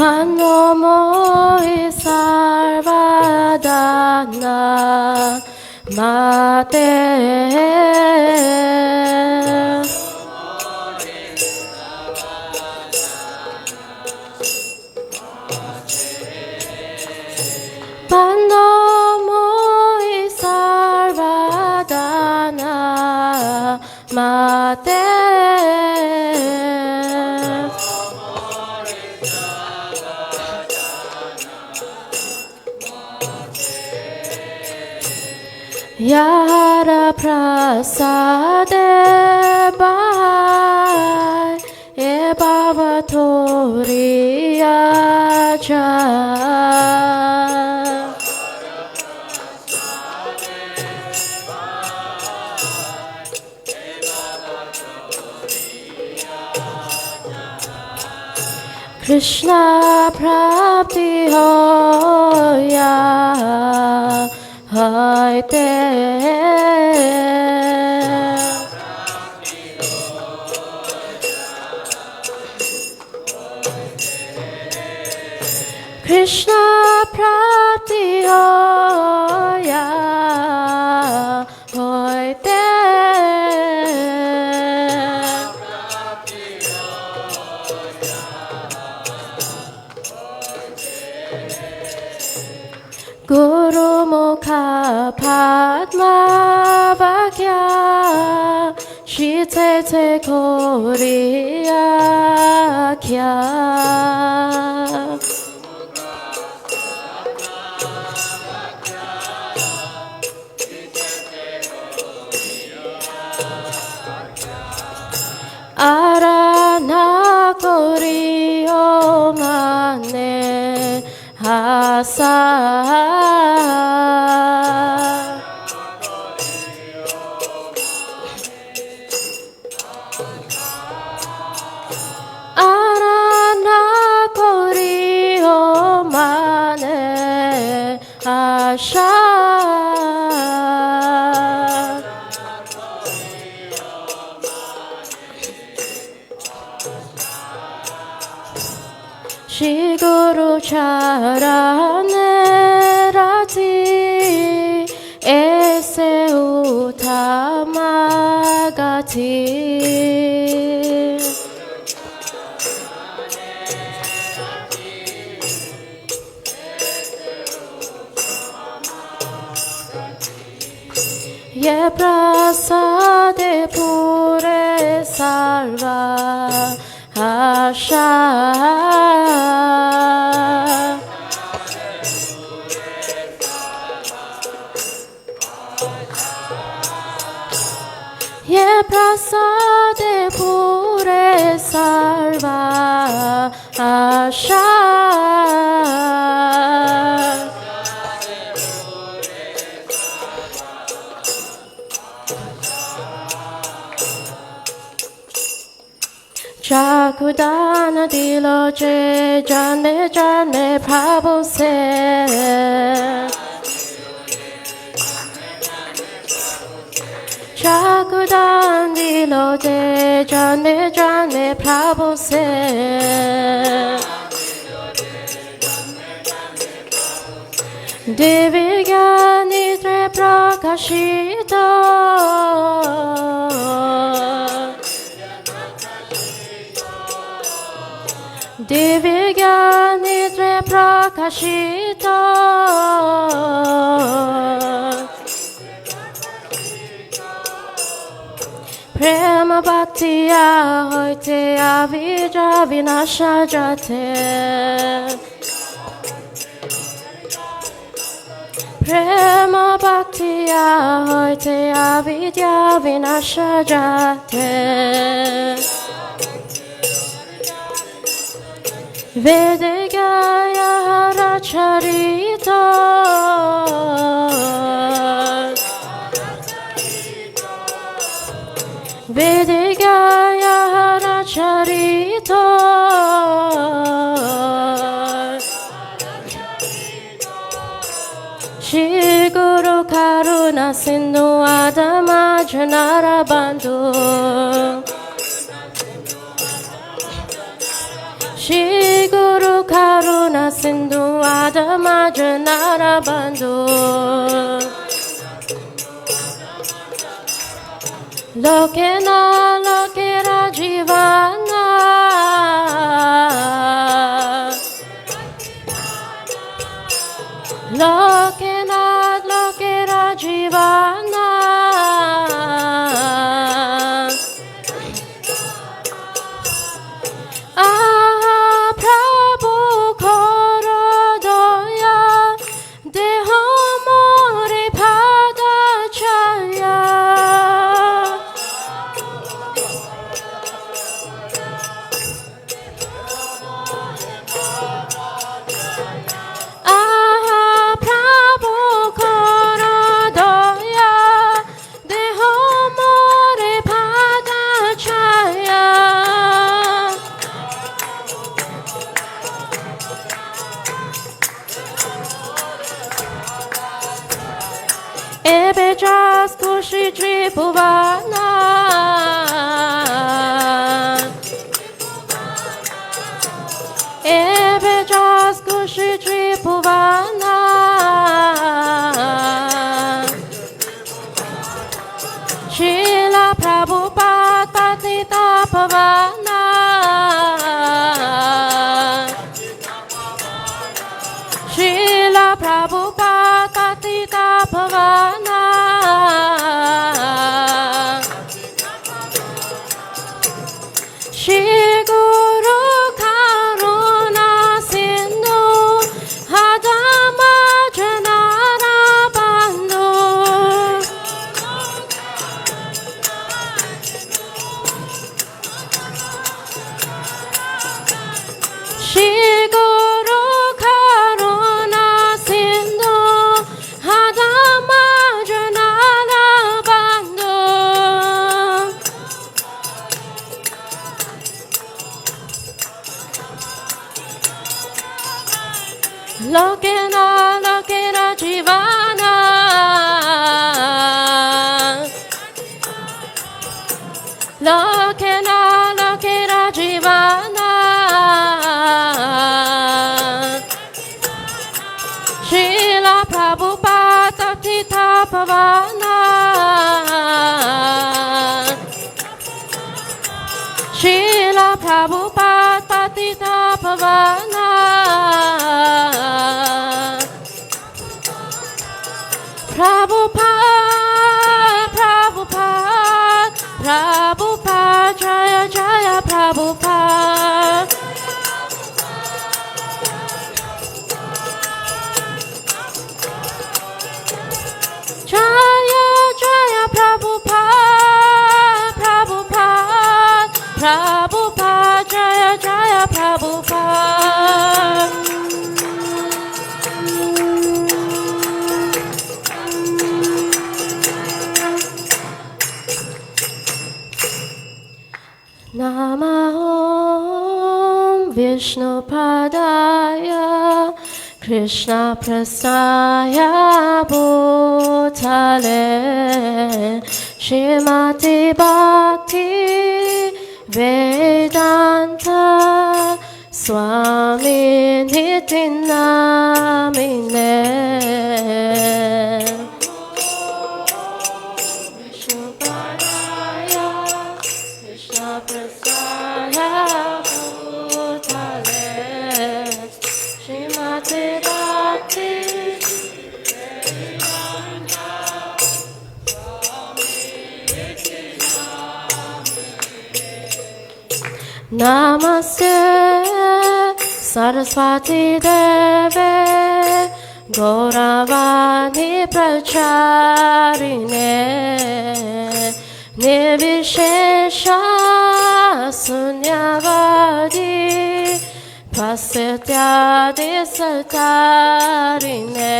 Manomohi sarvadana mate Manomohi sarvadana mate Yara prasade bahai e bhavatoriyaja Krishna prapti hoya Haite Krishna prapti hoya Haite Guru Mukha Padma Vakya Shite Te Koriya Kya Arana Koriyo Mane Hasa Arana Koriyo Mane Asha Shri Guru Charane Rati Ese Uttamagati Ye prasade pure sarva Asha Ye prasade pure sarva asha Chakudana diloche jane jane prabhu se Chakudan diloche jane jane prabhu se Divya nitre prakashita Divya nitre prakashita Prema bhaktiya hoite avijja vinasha jate Prema bhaktiya hoite avidya vinasha jate Vedagaya haracharita Vedagaya haracharita Shri Guru Karuna Sindhu Adama Janara Bandhu Shri Guru Karuna karuna sindhu adama janara bandhu lokena lokera jivana lokena lokera jivana Prabhu koro doya deho more pada chaya Prabhu koro doya deho more pada chaya Ebe jas kushi tripuvana Ebe jas kushi tripuvana Srila Prabhupada Patita Pavana Srila Prabhupada Patita Pavana Shri Guru Karuna Sindhu Hadama Janara Bandhu Shri Guru Karuna Sindhu Hadama Janara Bandhu Lokena Lokena Jivana Lokena Lokena Jivana Srila Prabhupada Tatita Pavana Srila Prabhupada Patita Pavana Prabhupada Prabhupada Prabhupada Jaya Jaya Prabhupada Jaya Jaya Prabhupada Prabhupada Prabhupada Jaya Jaya Prabhupada Namah Vishnu Padaya Krishna Prasaya Bhutale Shrimati Bhakti Vedanta Swami Niti Namine Vishnu Padaya Krishna Prasaya Bhutale Shrimati Bhakti Namaste Saraswati Deve Gauravani Pracharine Nirvishesha Sunyavadi Prasatyadi Satarine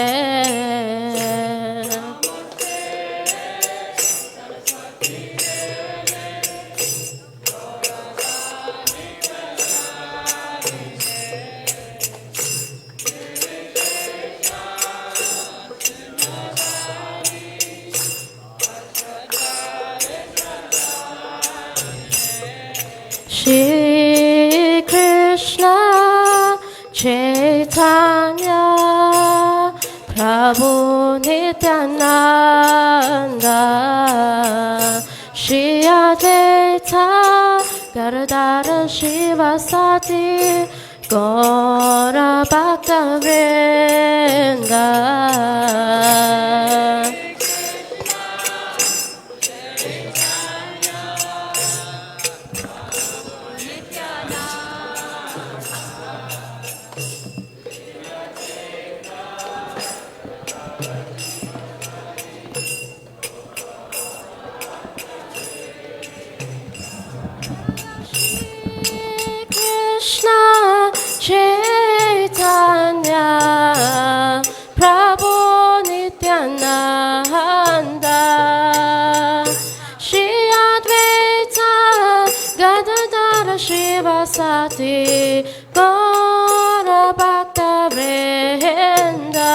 Shri Krishna Chaitanya Prabhu Nityananda Shri Advaita Gadadara Shivasati Gaura Bhaktavrinda Chaitanya Prabhu Nityananda Shri Advaita Gadadara Shivasati Gaura Bhaktavrinda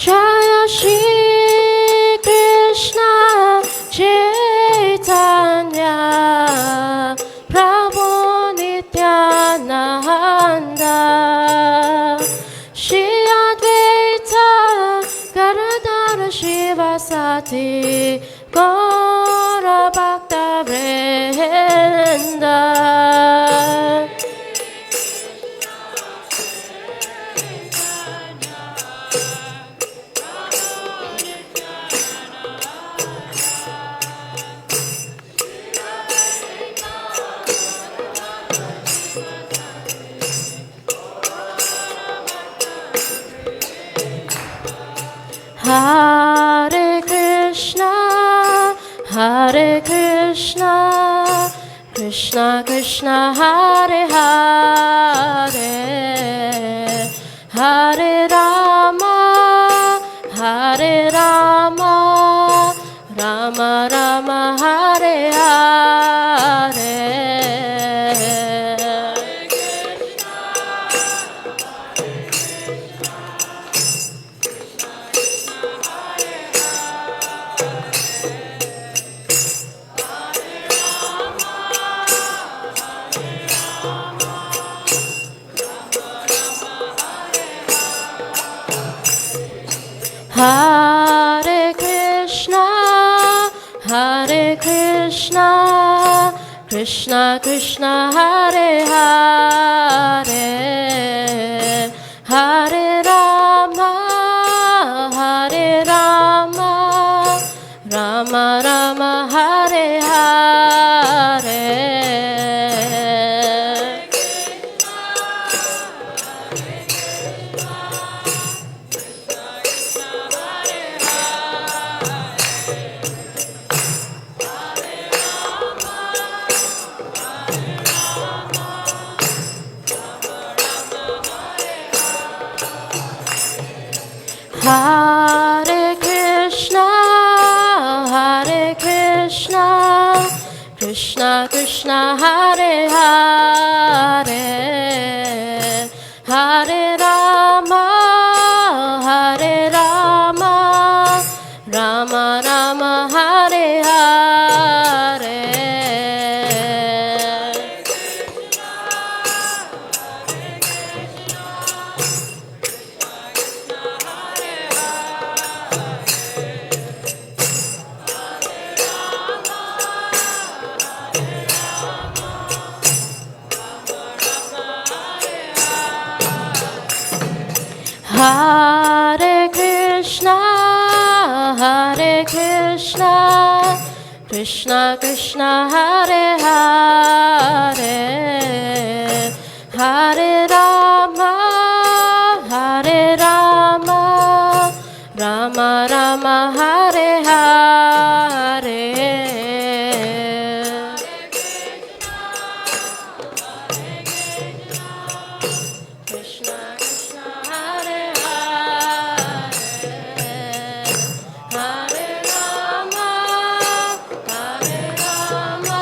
Jaya Shri Krishna Chaitanya Prabhu Nityananda Shri Advaita Gadadara Shivasati Gaura Bhaktavrinda Hare Krishna, Krishna Krishna, Hare Hare, Hare Rama, Rama Rama, Hare Hare. Hare Krishna, Krishna Krishna, Hare Hare, Hare Rama, Rama Rama, Hare Hare. Hare Krishna, Krishna Krishna, Hare Hare, Hare Rama, Rama Rama, Hare Hare. Hare Krishna, Krishna Krishna, Hare Hare, Hare Rama, Rama Rama, Hare Hare. Krishna Krishna, Hare Hare, Hare Rama, Rama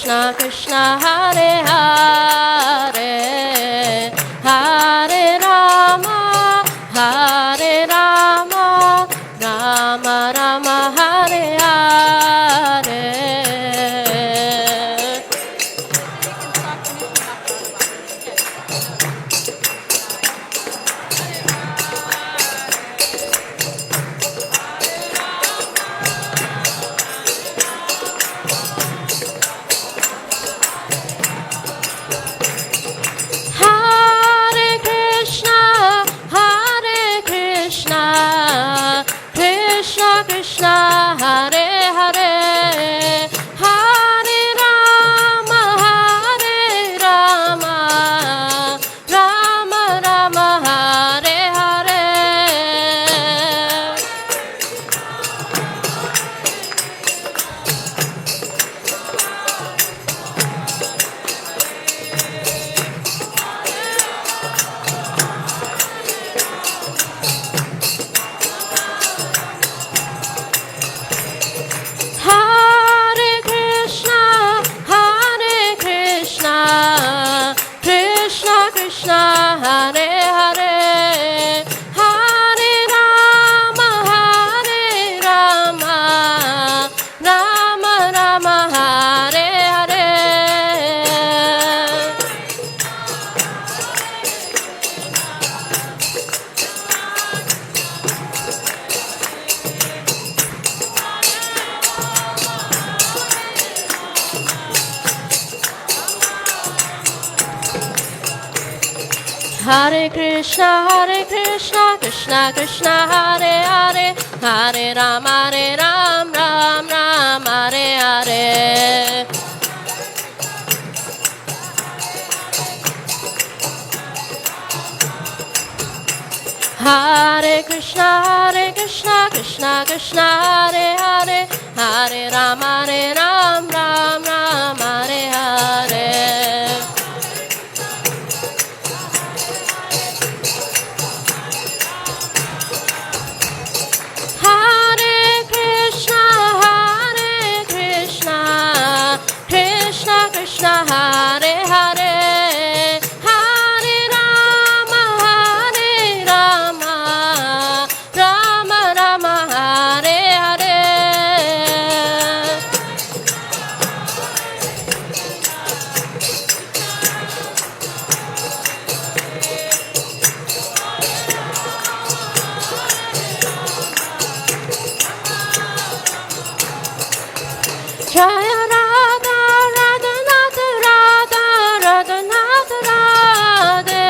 Krishna Krishna Hare Hare Hare Rama Hare Rama Rama Rama Hare Hare. Hare Krishna, Krishna Krishna, Hare Hare, Hare Rama, Rama Rama, Hare Hare. Hare Krishna, Krishna Krishna, Hare Hare, Hare Rama, Rama Rama, Hare Hare. Hare Krishna, Krishna Krishna, Hare Hare, Hare Rama, Ram, Hare Hare. Hare Krishna, Krishna Krishna, Hare Hare, Hare Rama, Ram, Hare Hare. Hare Krishna, Krishna, Hare Hare, Hare Rama, Rama, Hare Hare. Jaya Radha, Radhanath, Radhe.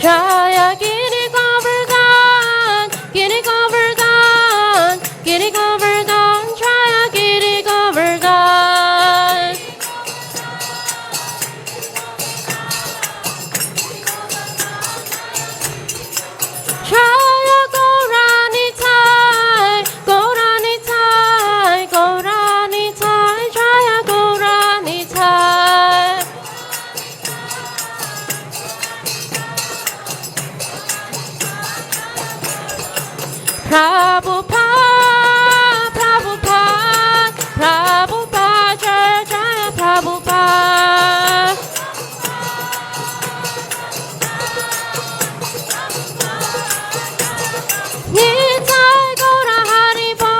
Jaya Giri Govardhan, Jaya Giri Govardhan. Jaya Gaurani Tai, Jaya Gaurani Tai. Prabhupada, Jaya Prabhupada. Nitai Gaura Haribol,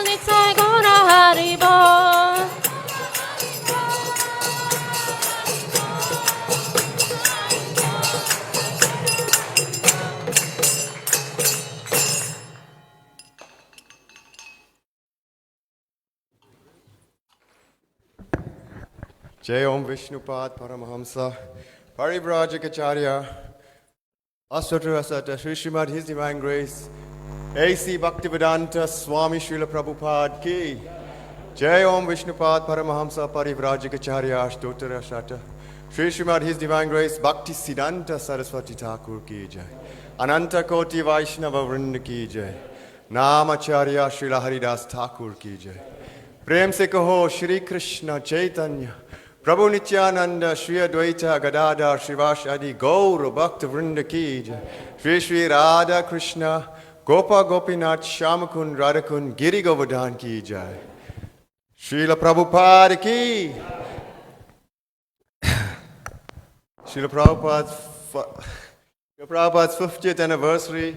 Nitai Gaura Haribol. Jai Om Vishnupad Paramahamsa Parivrajacharya Asatra Sri Srimad His Divine Grace A.C. Bhaktivedanta Swami Srila Prabhupada Ki Jai Om Vishnupad Paramahamsa Parivrajacharya Ashtottara Shata Sri Srimad His Divine Grace Bhakti Siddhanta Saraswati Thakur Ki Jai Ananta Koti Vaishnava Vrinda Ki Jai Namacharya Srila Haridas Thakur Ki Jai Prem se kaho Shri Krishna Chaitanya Prabhu Nityananda, Shri Advaita Gadadhar Shivashadi Gaura Bhakta Vrinda Ki Jai. Shri Shri Radha Krishna Gopa Gopinath Shamakun Radhakun Giri Govardhan Ki Jai. Srila Prabhupada Ki. Srila Prabhupada's 50th anniversary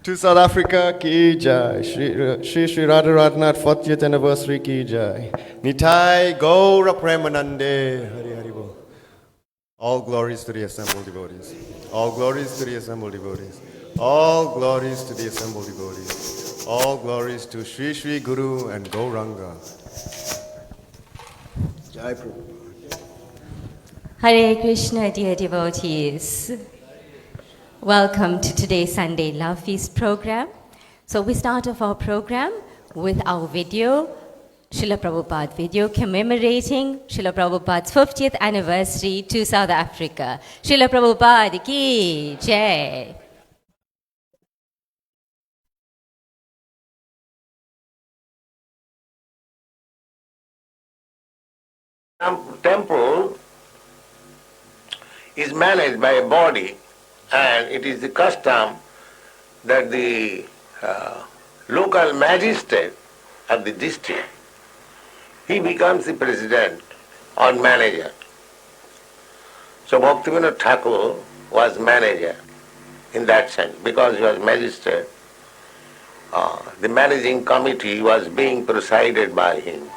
to South Africa Ki Jai. Shri Radha Radhanath 40th anniversary Ki Jai. Nitai Gaura Premanande Hari Hari Bol. All glories to the assembled devotees. All glories to the assembled devotees. All glories to the assembled devotees. All glories to Sri Sri Guru and Gauranga. Jai Prabhupada. Hare Krishna, dear devotees. Welcome to today's Sunday Love Feast program. So we start off our program with our video, Srila Prabhupada video commemorating Srila Prabhupada's 50th anniversary to South Africa. Srila Prabhupada ki jai. Temple is managed by a body, and it is the custom that the local magistrate of the district, he becomes the president or manager. So Bhaktivinoda Thakur was manager in that sense, because he was magistrate. The managing committee was being presided by him.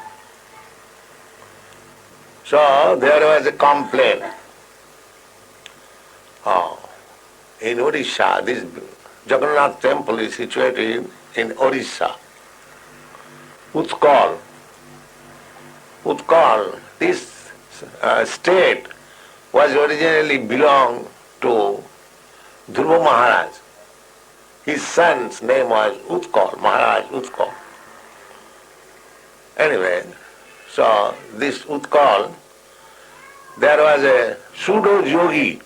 So there was a complaint. In Odisha, this Jagannath temple is situated in Odisha. Utkal, this state was originally belonged to Dhruva Maharaj. His son's name was Utkal, Maharaj Utkal. Anyway, so this Utkal, there was a pseudo yogi.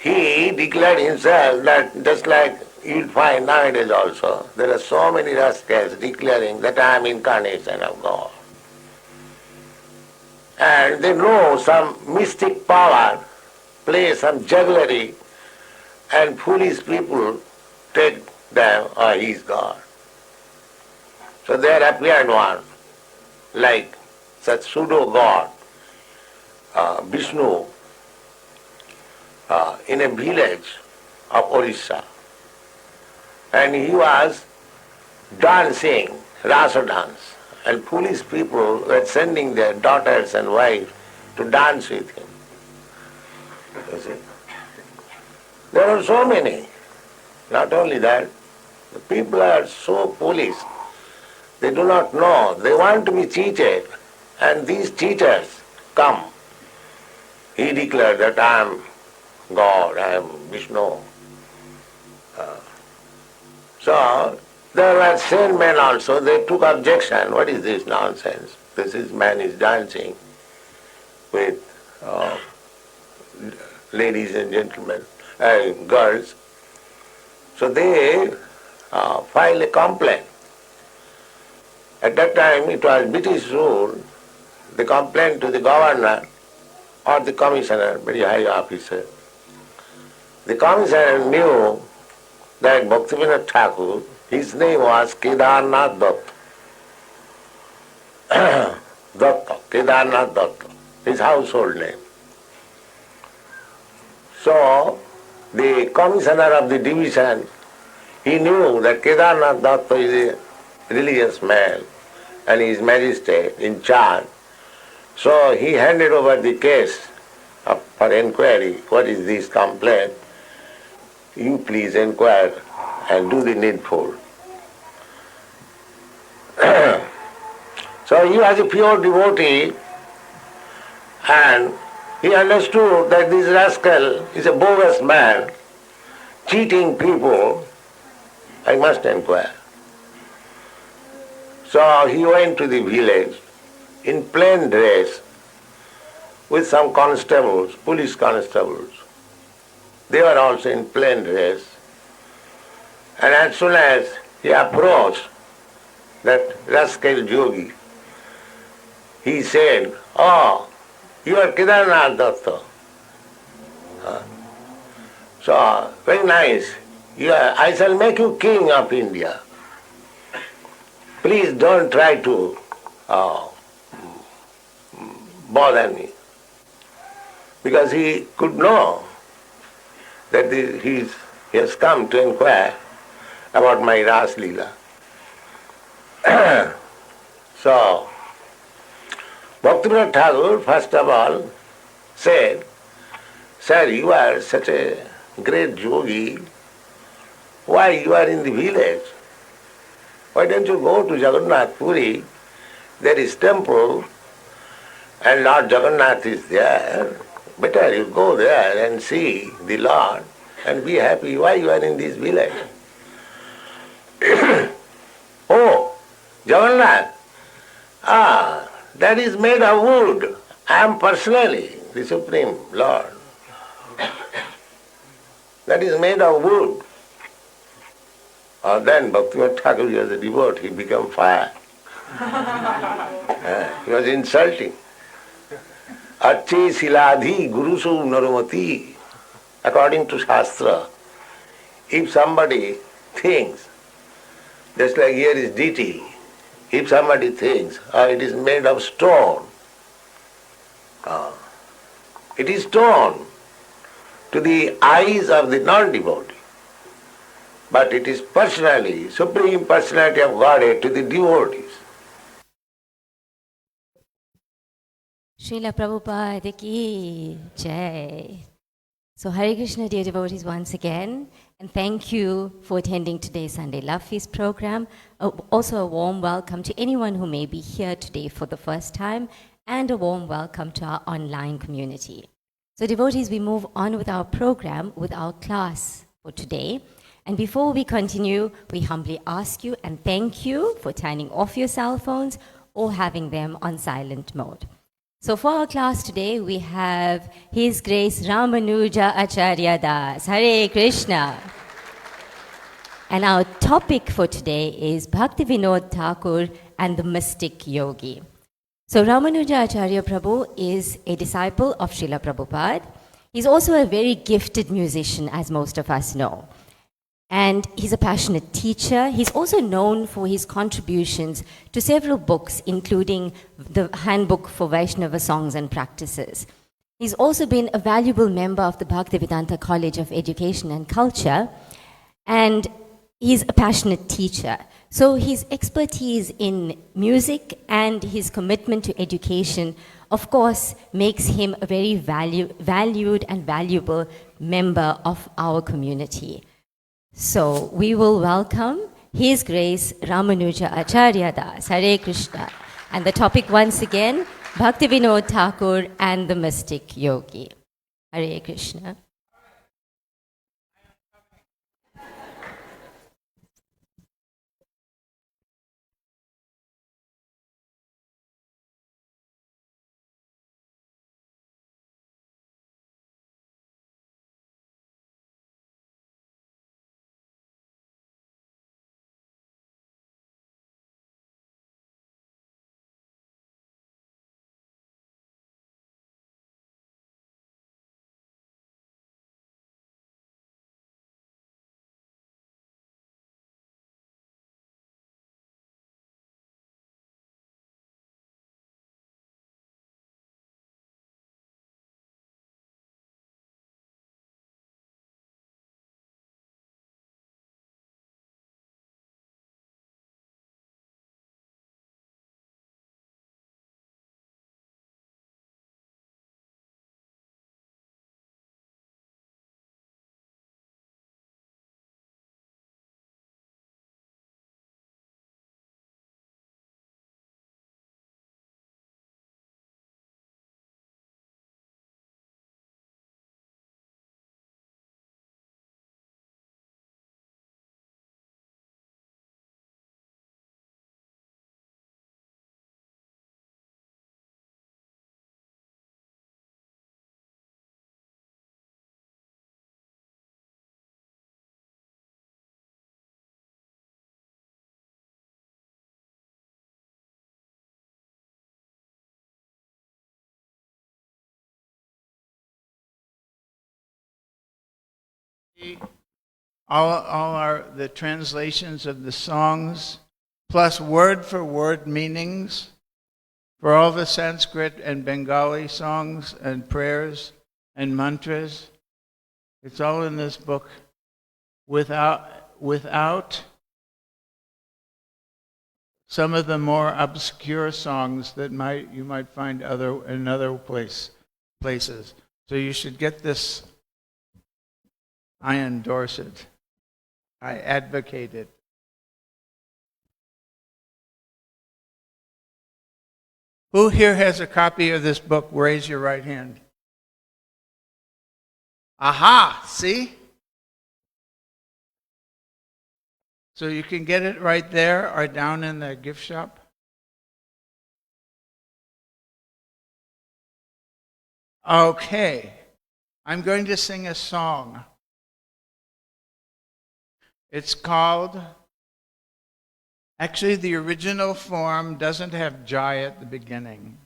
He declared himself that, just like you'll find nowadays also, there are so many rascals declaring that I am incarnation of God. And they know some mystic power, play some jugglery, and foolish people take them, oh, he is God. So there appeared one, like such pseudo-god, Vishnu, in a village of Orissa. And he was dancing, rasa dance, and foolish people were sending their daughters and wives to dance with him. You see? There are so many. Not only that, the people are so foolish. They do not know. They want to be cheated. And these cheaters come. He declared that I am God, I am Vishnu. So there were sane men also. They took objection. What is this nonsense? This man is dancing with ladies and gentlemen, girls. So they filed a complaint. At that time it was British rule. The complaint to the governor or the commissioner, very high officer. The commissioner knew that Bhaktivinoda Thakur, his name was Kedarnath Datta. Kedarnath Datta, his household name. So the commissioner of the division, he knew that Kedarnath Datta is a religious man and he is magistrate in charge. So he handed over the case for inquiry. What is this complaint? You please inquire and do the needful. So he was a pure devotee, and he understood that this rascal is a bogus man, cheating people. I must inquire. So he went to the village in plain dress with some constables, police constables. They were also in plain dress. And as soon as he approached that rascal yogi, he said, "Oh, you are Kedarnath Datta. So, very nice. I shall make you king of India. Please don't try to uh, bother me." Because he could know that he has come to inquire about my Ras Leela. So, Bhaktivinoda Thakur, first of all, said, "Sir, you are such a great yogi. Why you are in the village? Why don't you go to Jagannath Puri? There is temple and Lord Jagannath is there. Better you go there and see the Lord and be happy. Why you are in this village?" "Oh, Jagannath, that is made of wood. I am personally the Supreme Lord. That is made of wood." Then Bhaktivinoda Thakur was a devotee, he became fire. He was insulting. "Acche siladhi gurusu narumati." According to Shastra, if somebody thinks, just like here is deity, if somebody thinks, it is made of stone, it is stone to the eyes of the non-devotee, but it is personally, Supreme Personality of Godhead to the devotees. Srila Prabhupada ki jai. So Hare Krishna, dear devotees, once again, and thank you for attending today's Sunday Love Feast program. Also a warm welcome to anyone who may be here today for the first time, and a warm welcome to our online community. So devotees, we move on with our program, with our class for today. And before we continue, we humbly ask you and thank you for turning off your cell phones or having them on silent mode. So for our class today, we have His Grace Ramanujacharya Das. Hare Krishna. And our topic for today is Bhaktivinoda Thakur and the Mystic Yogi. So Ramanujacharya Prabhu is a disciple of Srila Prabhupada. He's also a very gifted musician, as most of us know. And he's a passionate teacher. He's also known for his contributions to several books, including the Handbook for Vaishnava Songs and Practices. He's also been a valuable member of the Bhaktivedanta College of Education and Culture, and he's a passionate teacher. So his expertise in music and his commitment to education, of course, makes him a very valued and valuable member of our community. So we will welcome His Grace Ramanujacharya Das. Hare Krishna. And the topic once again, Bhaktivinoda Thakur and the Mystic Yogi. Hare Krishna. All are the translations of the songs, plus word for word meanings for all the Sanskrit and Bengali songs and prayers and mantras. It's all in this book without some of the more obscure songs that you might find in other places. So you should get this. I endorse it. I advocate it. Who here has a copy of this book? Raise your right hand. Aha, see? So you can get it right there or down in the gift shop. Okay. I'm going to sing a song. It's called, actually the original form doesn't have Jai at the beginning.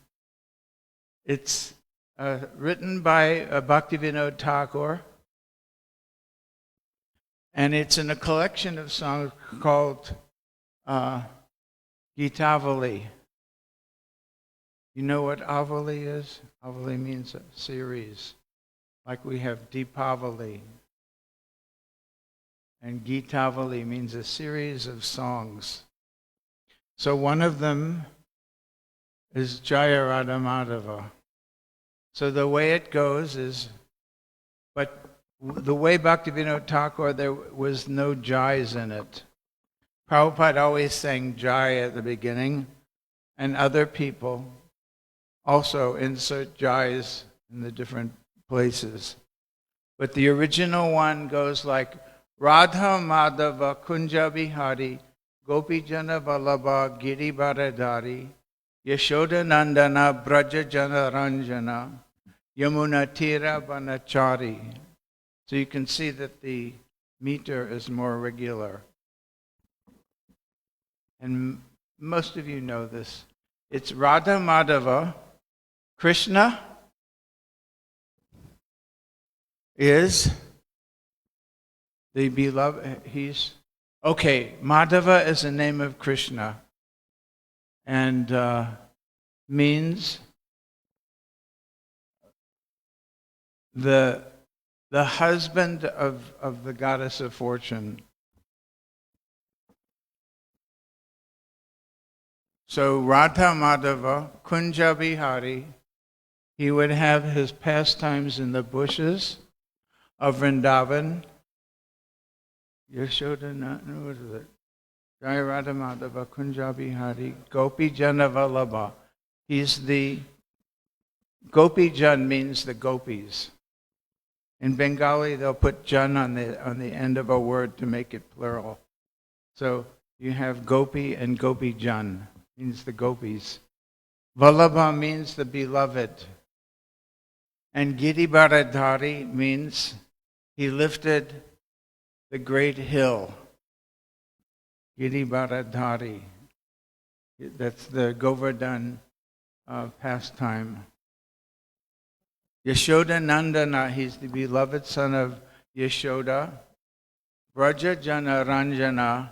It's written by Bhaktivinoda Thakura, and it's in a collection of songs called Gitavali. You know what Avali is? Avali means a series, like we have Deepavali. And Gitavali means a series of songs. So one of them is Jaya Radha Madhava. So the way it goes is, but the way Bhaktivinoda Thakur, there was no Jais in it. Prabhupada always sang Jai at the beginning, and other people also insert Jais in the different places. But the original one goes like, Radha Madhava Kunja Bihari Gopi Jana Vallabha Giri Bharadari Yashoda Nandana Braja Jana Ranjana Yamuna Tira Vanachari. So you can see that the meter is more regular. And most of you know this. It's Radha Madhava. Krishna is the beloved. Madhava is the name of Krishna, and means the husband of the goddess of fortune. So Radha Madhava, Kunja Bihari, he would have his pastimes in the bushes of Vrindavan. Yashoda, what is it? Jai Radha Madhava, Kunja Bihari, Gopi Jana Vallabha. He's the, Gopi Jan means the gopis. In Bengali, they'll put Jan on the end of a word to make it plural. So you have Gopi and Gopi Jan, means the gopis. Vallabha means the beloved. And Giri Bharadhari means he lifted the great hill. Giri Bharadhari. That's the Govardhan pastime. Yashoda Nandana, he's the beloved son of Yashoda. Braja Jana Ranjana,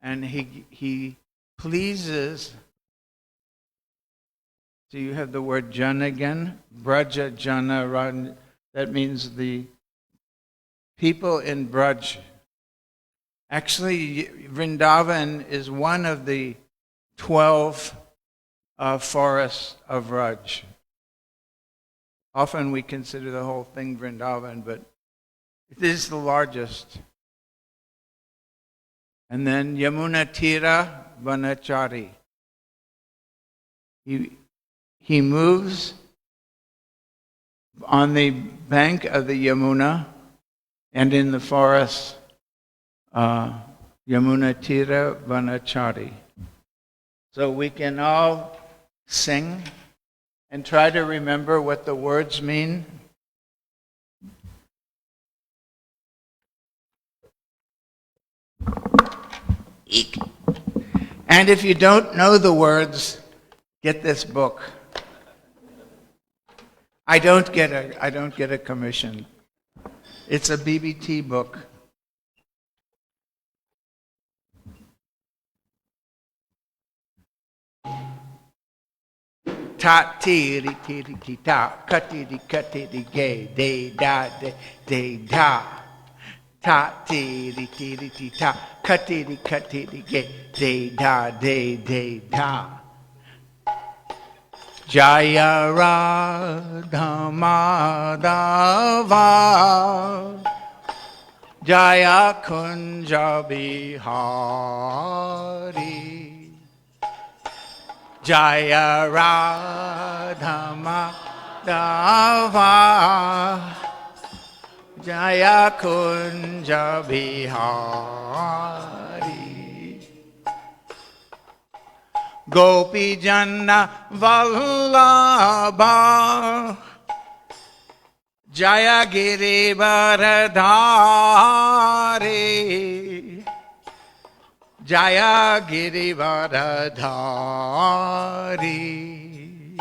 and he pleases. So you have the word Jana again. Braja Jana Ran, that means the people in Braj. Actually, Vrindavan is one of the 12 forests of Raj. Often we consider the whole thing Vrindavan, but it is the largest. And then Yamuna Tira Vanachari. He moves on the bank of the Yamuna and in the forest, Yamuna Tira Vanachari. So we can all sing and try to remember what the words mean. And if you don't know the words, get this book. I don't get a commission. It's a BBT book. Ta ti ri ti ri ti ta, kati ri gay, de da de da. Ta ti ri ti ta, kati ri gay, de da de da. Jaya Radha Madhava, Jaya Kunja Bihari, Jaya Radha Madhava, Jaya Kunja Bihari. Gopi Janna Vallabha, Jaya Giri Varadhari, Jaya Giri Varadhari,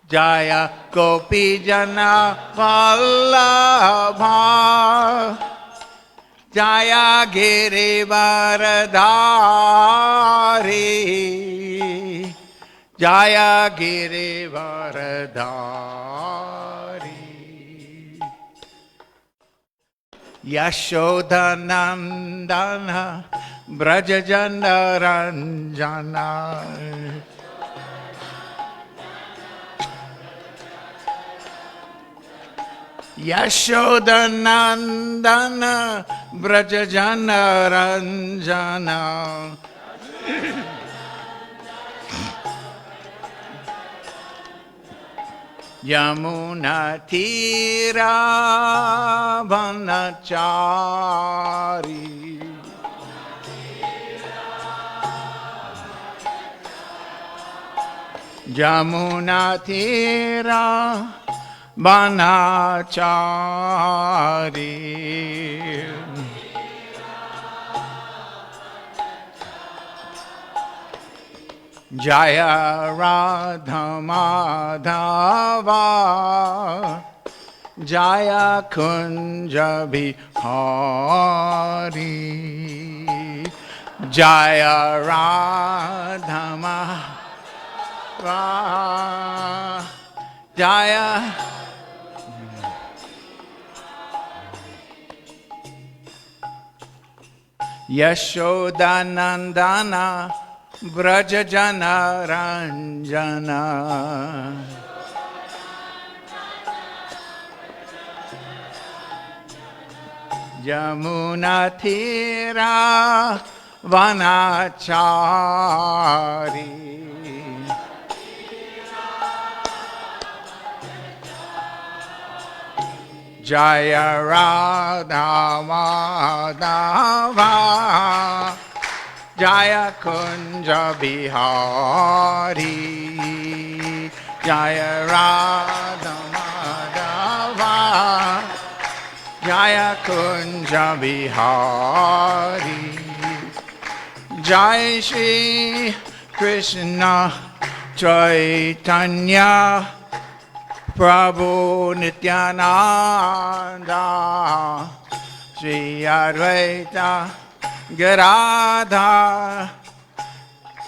Jaya Gopi Janna Vallabha, Jaya Giri Varadhari, Jaya Giri Varadhari. Yashodanandana Brajajana Ranjana, Yashodanandana Brajajana Ranjana, Yamuna Tira Vanachari, Yamuna Tira Vanachari, Jaya Radha Madhava, Jaya Kunja Bihari, Jaya Radha Madhava, Jaya Yashodanandana Brajajana Ranjana, Yamuna Tira Vanachari, Jaya Radha Madhava, Jaya Kunja Bihari, Jaya Radha Madhava, Jaya Kunja Bihari, Jai Shri Krishna Chaitanya Prabhu Nityananda, Shri Advaita Gadadhar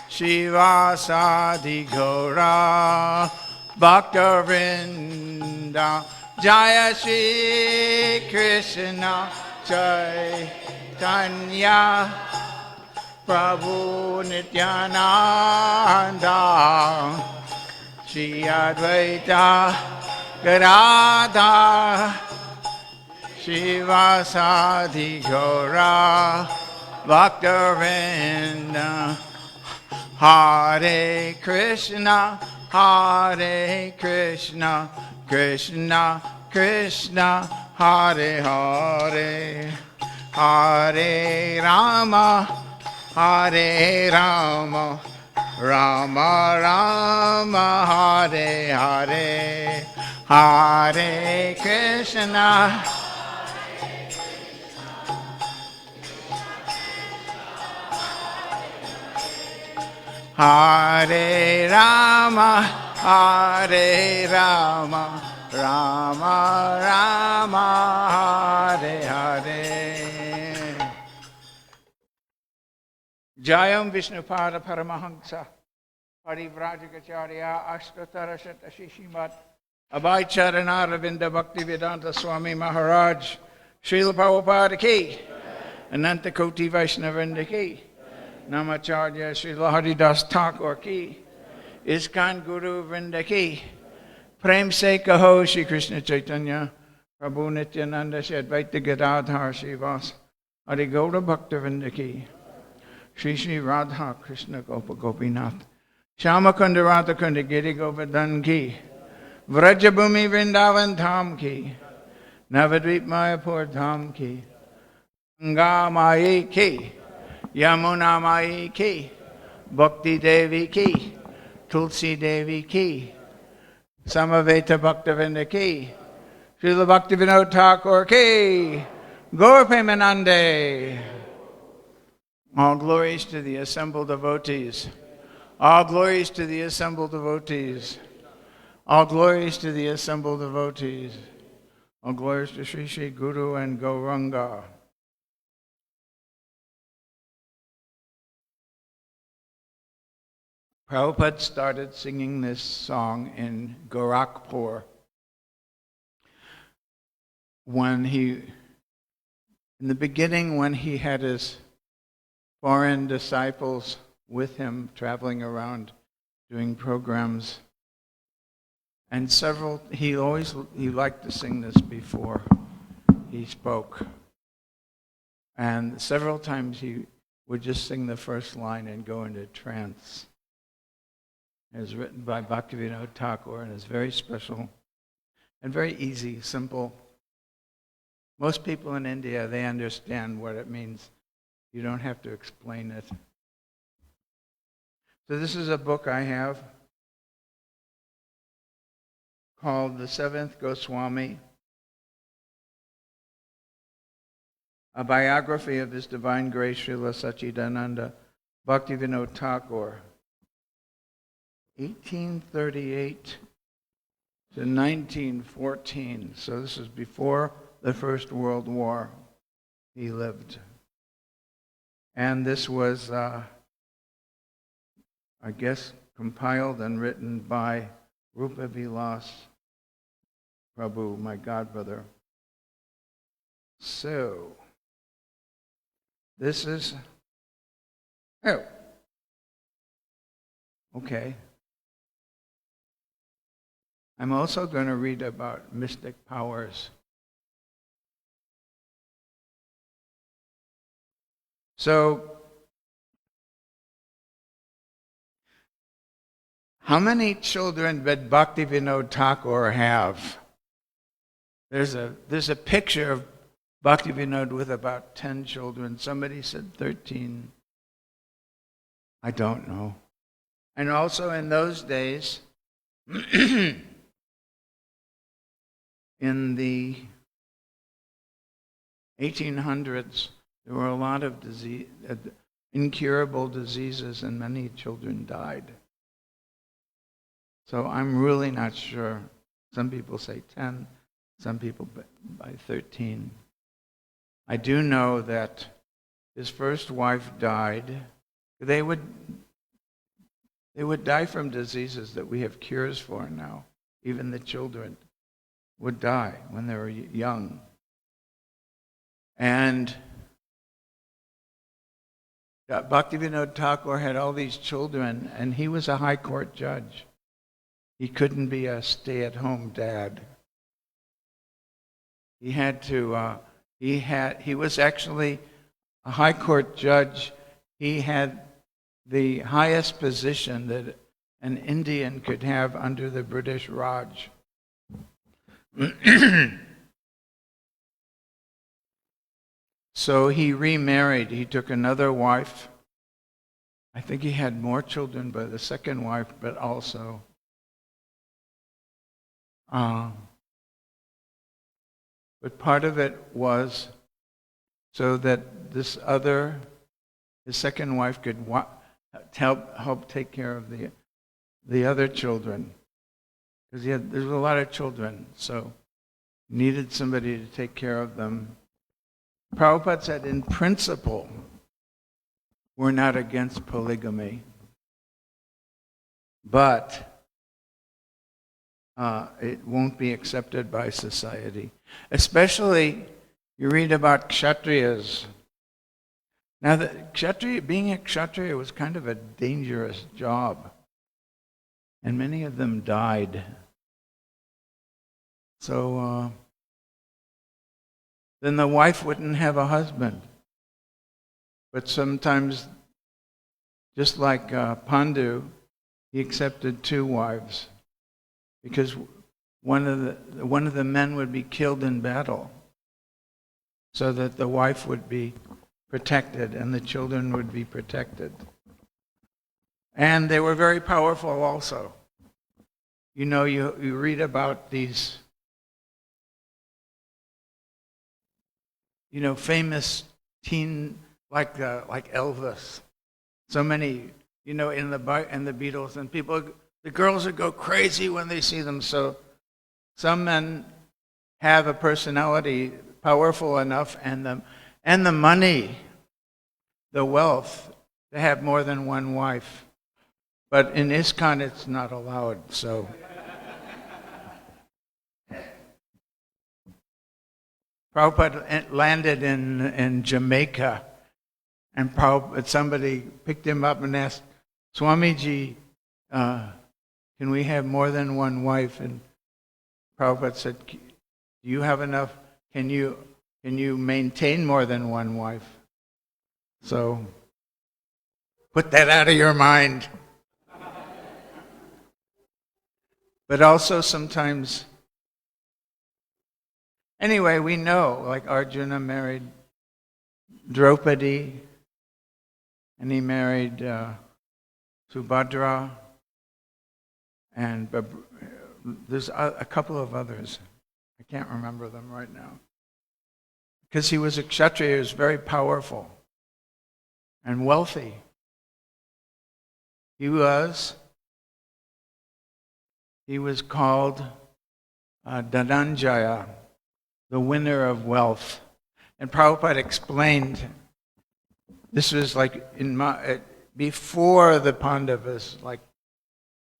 Shivasadi Gaura Bhaktivinoda, Jaya Shri Krishna Chaitanya Prabhu Nityananda, Shri Advaita Gadadhar Shivasadi Gaura Bhaktivinoda. Hare Krishna, Hare Krishna, Krishna Krishna, Hare Hare, Hare Rama, Hare Rama, Rama Rama, Hare Hare, Hare Krishna, Hare Rama, Hare Rama, Rama Rama Hare Hare. Jayam Vishnupada Paramahamsa Parivrajacharya Ashtatara Shatashishimat Abhay Charanaravinda Bhaktivedanta Swami Maharaj Srila Prabhupada Ki Ananta Koti Vaishnavrinda Ki Namacharya Srila Haridas Thakur Ki Iskan Guru Vrinda Ki Prem Se Kaho Shri Krishna Chaitanya Prabhu Nityananda Shri Advaita Gadadhar Srivas Hari Gaura Bhaktivinoda Ki Shri Shri Radha Krishna Gopa Gopinath Shyamakunda Radhakunda Giri Govardhan Ki Vrajabhumi Vrindavan Dham Ki Navadvip Mayapur Dham Ki Ganga Mai Ki Yamuna Mai Ki Bhakti Devi Ki Tulsi Devi Ki Samaveta Bhaktivinoda Ki Srila Bhaktivinoda Thakur Ki Gaur Premanande. All glories to the assembled devotees. All glories to the assembled devotees. All glories to the assembled devotees. All glories to Sri Sri Guru and Gauranga. Prabhupada started singing this song in Gorakhpur in the beginning, when he had his foreign disciples with him traveling around doing programs. And he liked to sing this before he spoke. And several times he would just sing the first line and go into trance. It was written by Bhaktivinoda Thakur and is very special and very easy, simple. Most people in India, they understand what it means. You don't have to explain it. So this is a book I have called The Seventh Goswami, a biography of His Divine Grace Srila Sachidananda Bhaktivinoda Thakur, 1838 to 1914. So this is before the First World War he lived. And this was, I guess, compiled and written by Rupa Vilas Prabhu, my godbrother. So, this is, okay. I'm also going to read about mystic powers. So, how many children did Bhaktivinoda Thakur have? There's a picture of Bhaktivinoda with about 10 children. Somebody said 13. I don't know. And also in those days, in the 1800s, there were a lot of incurable diseases, and many children died. So I'm really not sure. Some people say 10, some people by 13. I do know that his first wife died. They would die from diseases that we have cures for now. Even the children would die when they were young. And Bhaktivinoda Thakur had all these children, and he was a high court judge. He couldn't be a stay-at-home dad. He had to. He was actually a high court judge. He had the highest position that an Indian could have under the British Raj. So he remarried. He took another wife. I think he had more children by the second wife, but also but part of it was so that his second wife could help take care of the other children. because there was a lot of children, so needed somebody to take care of them. Prabhupada said, in principle, we're not against polygamy, but it won't be accepted by society. Especially, you read about Kshatriyas. Now, being a Kshatriya was kind of a dangerous job, and many of them died. So then the wife wouldn't have a husband. But sometimes, just like Pandu, he accepted 2 wives because one of the men would be killed in battle, so that the wife would be protected and the children would be protected. And they were very powerful also. You know, you read about these, famous teen, like Elvis. So many, in the Beatles, and the girls would go crazy when they see them. So some men have a personality powerful enough, and the money, the wealth, to have more than one wife. But in ISKCON, it's not allowed. So Prabhupada landed in Jamaica, and somebody picked him up and asked, Swamiji, can we have more than one wife? And Prabhupada said, do you have enough? Can you maintain more than one wife? So put that out of your mind. But also sometimes, anyway, we know, like Arjuna married Draupadi, and he married Subhadra, and there's a couple of others. I can't remember them right now. Because he was a Kshatriya, he was very powerful and wealthy. He was called Dhananjaya, the winner of wealth. And Prabhupada explained, this was like before the Pandavas, like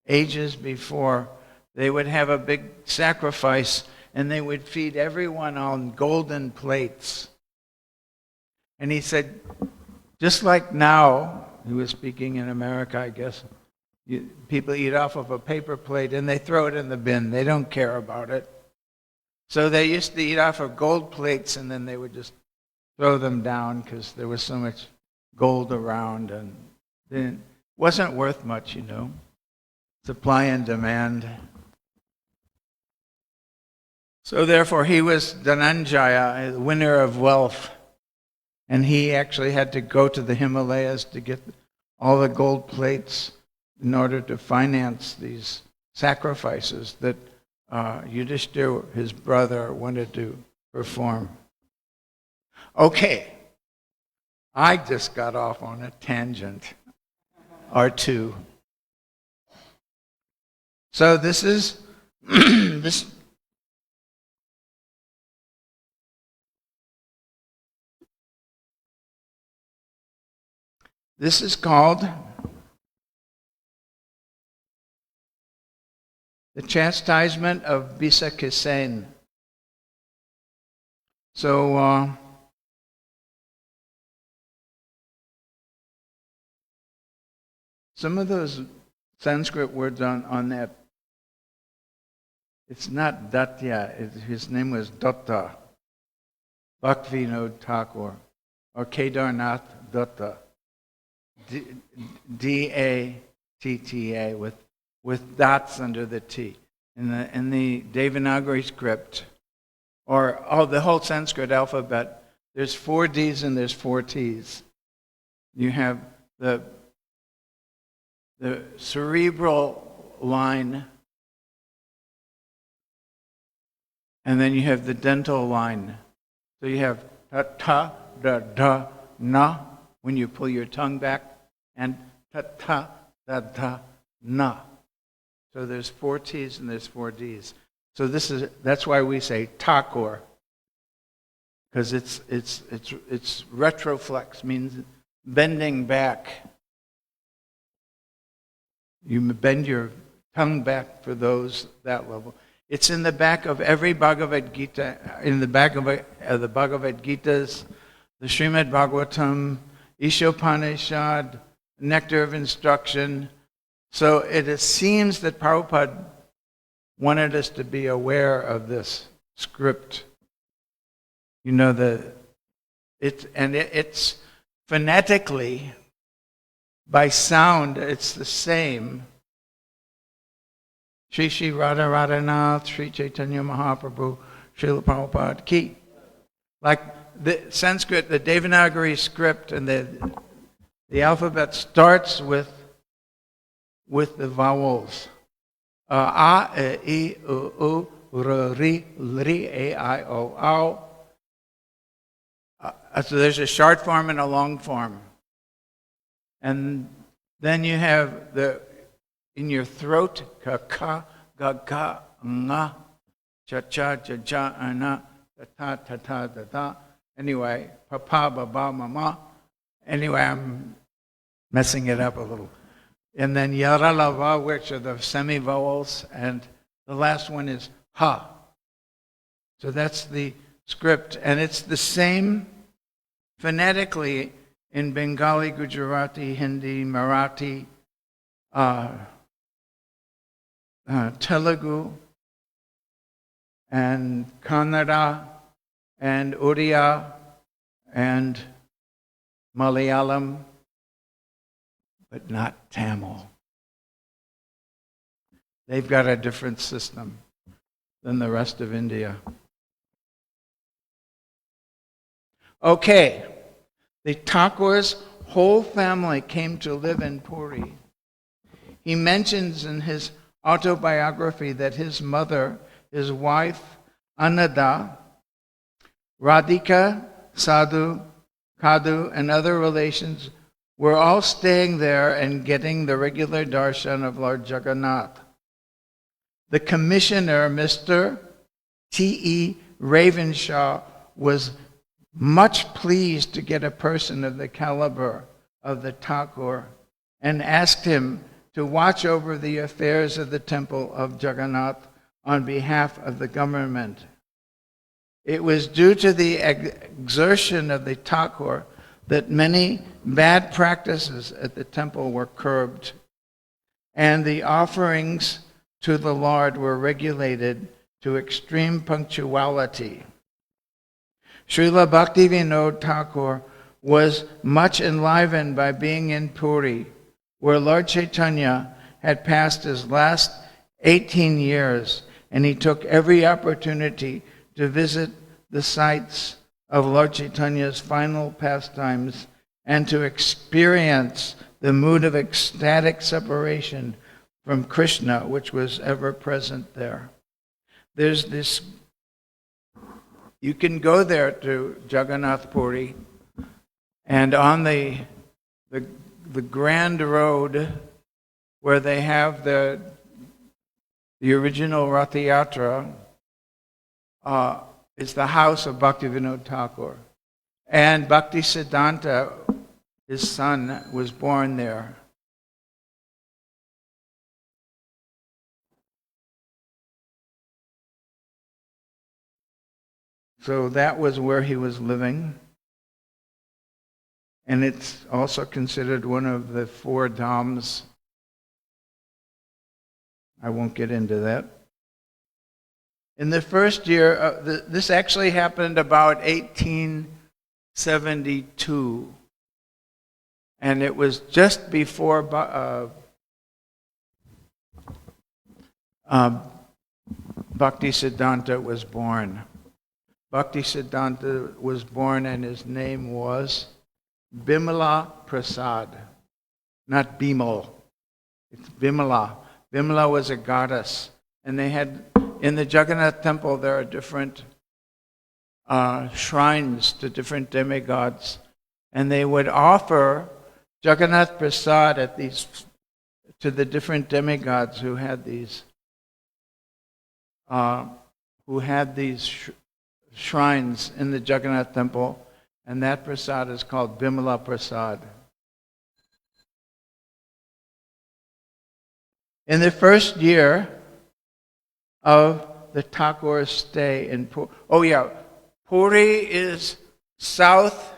ages before, they would have a big sacrifice and they would feed everyone on golden plates. And he said, just like now, he was speaking in America, I guess, people eat off of a paper plate and they throw it in the bin. They don't care about it. So they used to eat off of gold plates and then they would just throw them down because there was so much gold around, and then it wasn't worth much, supply and demand. So therefore he was Dhananjaya, the winner of wealth, and he actually had to go to the Himalayas to get all the gold plates in order to finance these sacrifices that Yudhishthira, his brother, wanted to perform. Okay, I just got off on a tangent or two. So this is this is called the chastisement of Bisa. So some of those Sanskrit words on that, it's not Datya, his name was Datta, Bhaktivinoda Thakura, or Kedarnath Datta, D-A-T-T-A, with dots under the T. In the Devanagari script, or the whole Sanskrit alphabet, there's 4 Ds and there's 4 Ts. You have the cerebral line, and then you have the dental line. So you have ta, da, da, na, when you pull your tongue back, and ta, da, da, na. So there's 4 T's and there's 4 D's. So that's why we say Thakura, because it's retroflex, means bending back. You bend your tongue back for that level. It's in the back of every Bhagavad Gita, in the back of the Bhagavad Gitas, the Srimad Bhagavatam, Ishopanishad, Nectar of Instruction. So it seems that Prabhupada wanted us to be aware of this script. You know, it's phonetically, by sound, it's the same. Shri Shri Radha Radhanath, Sri Chaitanya Mahaprabhu, Srila Prabhupada Ki. Like the Sanskrit, the Devanagari script, and the alphabet starts with the vowels. A, E, I, U, R, Ri, Lri, A, I, O, Au. So there's a short form and a long form. And then you have in your throat, ka, ka, ga, ga, nga, cha, cha, cha, cha, ana, ta, ta, ta, ta, ta. Anyway, papa, baba, mama. Anyway, I'm messing it up a little. And then yara, lava, which are the semi-vowels, and the last one is ha. So that's the script, and it's the same phonetically in Bengali, Gujarati, Hindi, Marathi, Telugu, and Kannada, and Odia, and Malayalam, but not Tamil. They've got a different system than the rest of India. Okay, the Thakura's whole family came to live in Puri. He mentions in his autobiography that his mother, his wife, Anada, Radhika, Sadhu, Kadu, and other relations were all staying there and getting the regular darshan of Lord Jagannath. The commissioner, Mr. T.E. Ravenshaw, was much pleased to get a person of the caliber of the Thakur and asked him to watch over the affairs of the temple of Jagannath on behalf of the government. It was due to the exertion of the Thakur that many bad practices at the temple were curbed, and the offerings to the Lord were regulated to extreme punctuality. Srila Bhaktivinoda Thakur was much enlivened by being in Puri, where Lord Chaitanya had passed his last 18 years, and he took every opportunity to visit the sites of Lord Chaitanya's final pastimes and to experience the mood of ecstatic separation from Krishna, which was ever present there. There's this, you can go there to Jagannath Puri, and on the grand road where they have the original Rath Yatra, is the house of Bhaktivinoda Thakur. And Bhaktisiddhanta, his son, was born there. So that was where he was living. And it's also considered one of the 4 dhams. I won't get into that. In the first year, this actually happened about 1872. And it was just before Bhaktisiddhanta was born. Bhaktisiddhanta was born and his name was Bimala Prasad, not Bimal. It's Bimala. Bimala was a goddess. And they had, in the Jagannath temple, there are different shrines to different demigods. And they would offer Jagannath Prasad at these to the different demigods who had these shrines in the Jagannath temple, and that prasad is called Bimala Prasad. In the first year of the Thakur's stay in Puri, Puri is south.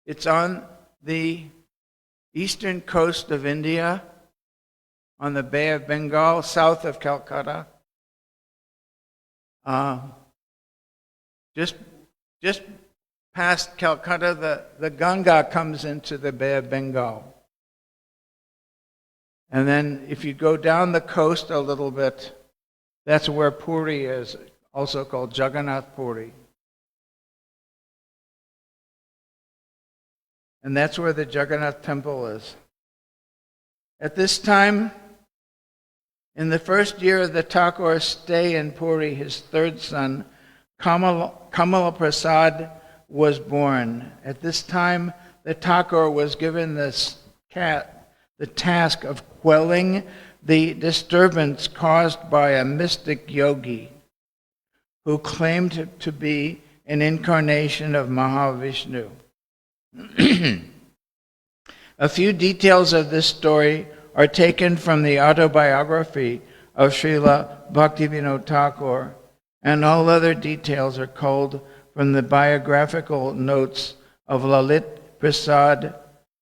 It's on the eastern coast of India, on the Bay of Bengal, south of Calcutta. Just past Calcutta, the Ganga comes into the Bay of Bengal. And then if you go down the coast a little bit, that's where Puri is, also called Jagannath Puri. And that's where the Jagannath temple is. At this time, in the first year of the Thakur's stay in Puri, his third son, Kamala Prasad, was born. At this time, the Thakur was given the task of quelling the disturbance caused by a mystic yogi who claimed to be an incarnation of Mahavishnu. A few details of this story are taken from the autobiography of Srila Bhaktivinoda Thakur, and all other details are culled from the biographical notes of Lalit Prasad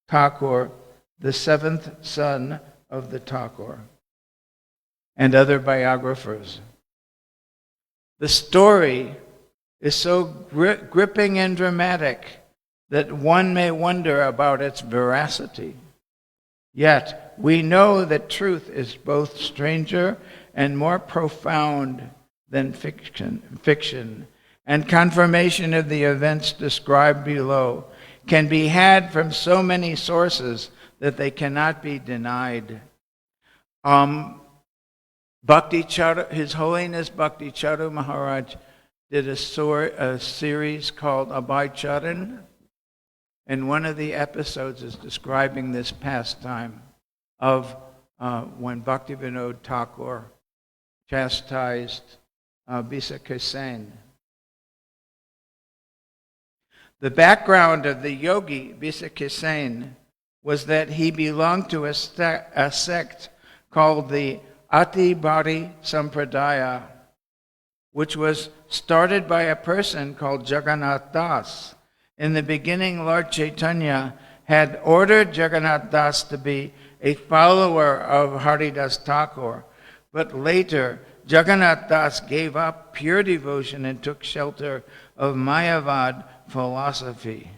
Thakur, the seventh son of the Thakur, and other biographers. The story is so gripping and dramatic that one may wonder about its veracity. Yet, we know that truth is both stranger and more profound than fiction, and confirmation of the events described below can be had from so many sources that they cannot be denied. His Holiness Bhakti Charu Maharaj did a series called Abhay Charan, and one of the episodes is describing this pastime of when Bhaktivinoda Thakur chastised Bisa. The background of the yogi Bisa was that he belonged to a sect called the Ati Bhari Sampradaya, which was started by a person called Jagannath Das. In the beginning, Lord Chaitanya had ordered Jagannath Das to be a follower of Haridas Thakur, but later Jagannath Das gave up pure devotion and took shelter of Mayavad philosophy.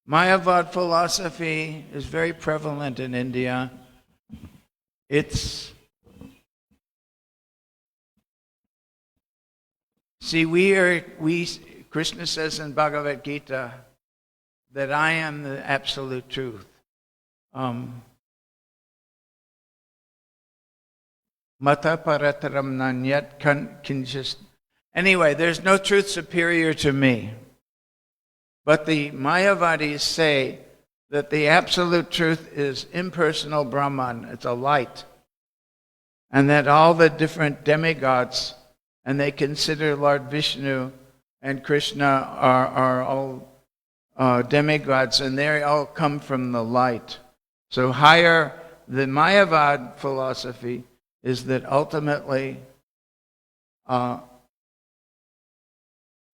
Mayavad philosophy is very prevalent in India. Krishna says in Bhagavad Gita that I am the absolute truth. Mata parataram nanyat kinchis. Anyway, there's no truth superior to me. But the Mayavadis say that the absolute truth is impersonal Brahman, it's a light. And that all the different demigods, and they consider Lord Vishnu and Krishna are all demigods, and they all come from the light. So the Mayavad philosophy is that ultimately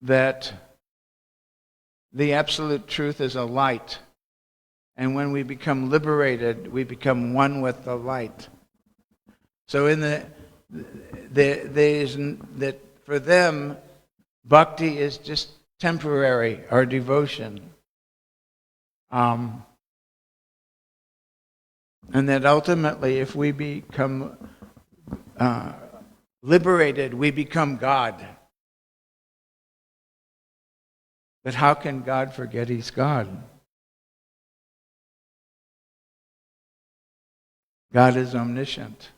that the absolute truth is a light. And when we become liberated, we become one with the light. So that for them, bhakti is just temporary, our devotion. And that ultimately, if we become liberated, we become God. But how can God forget He's God? God is omniscient.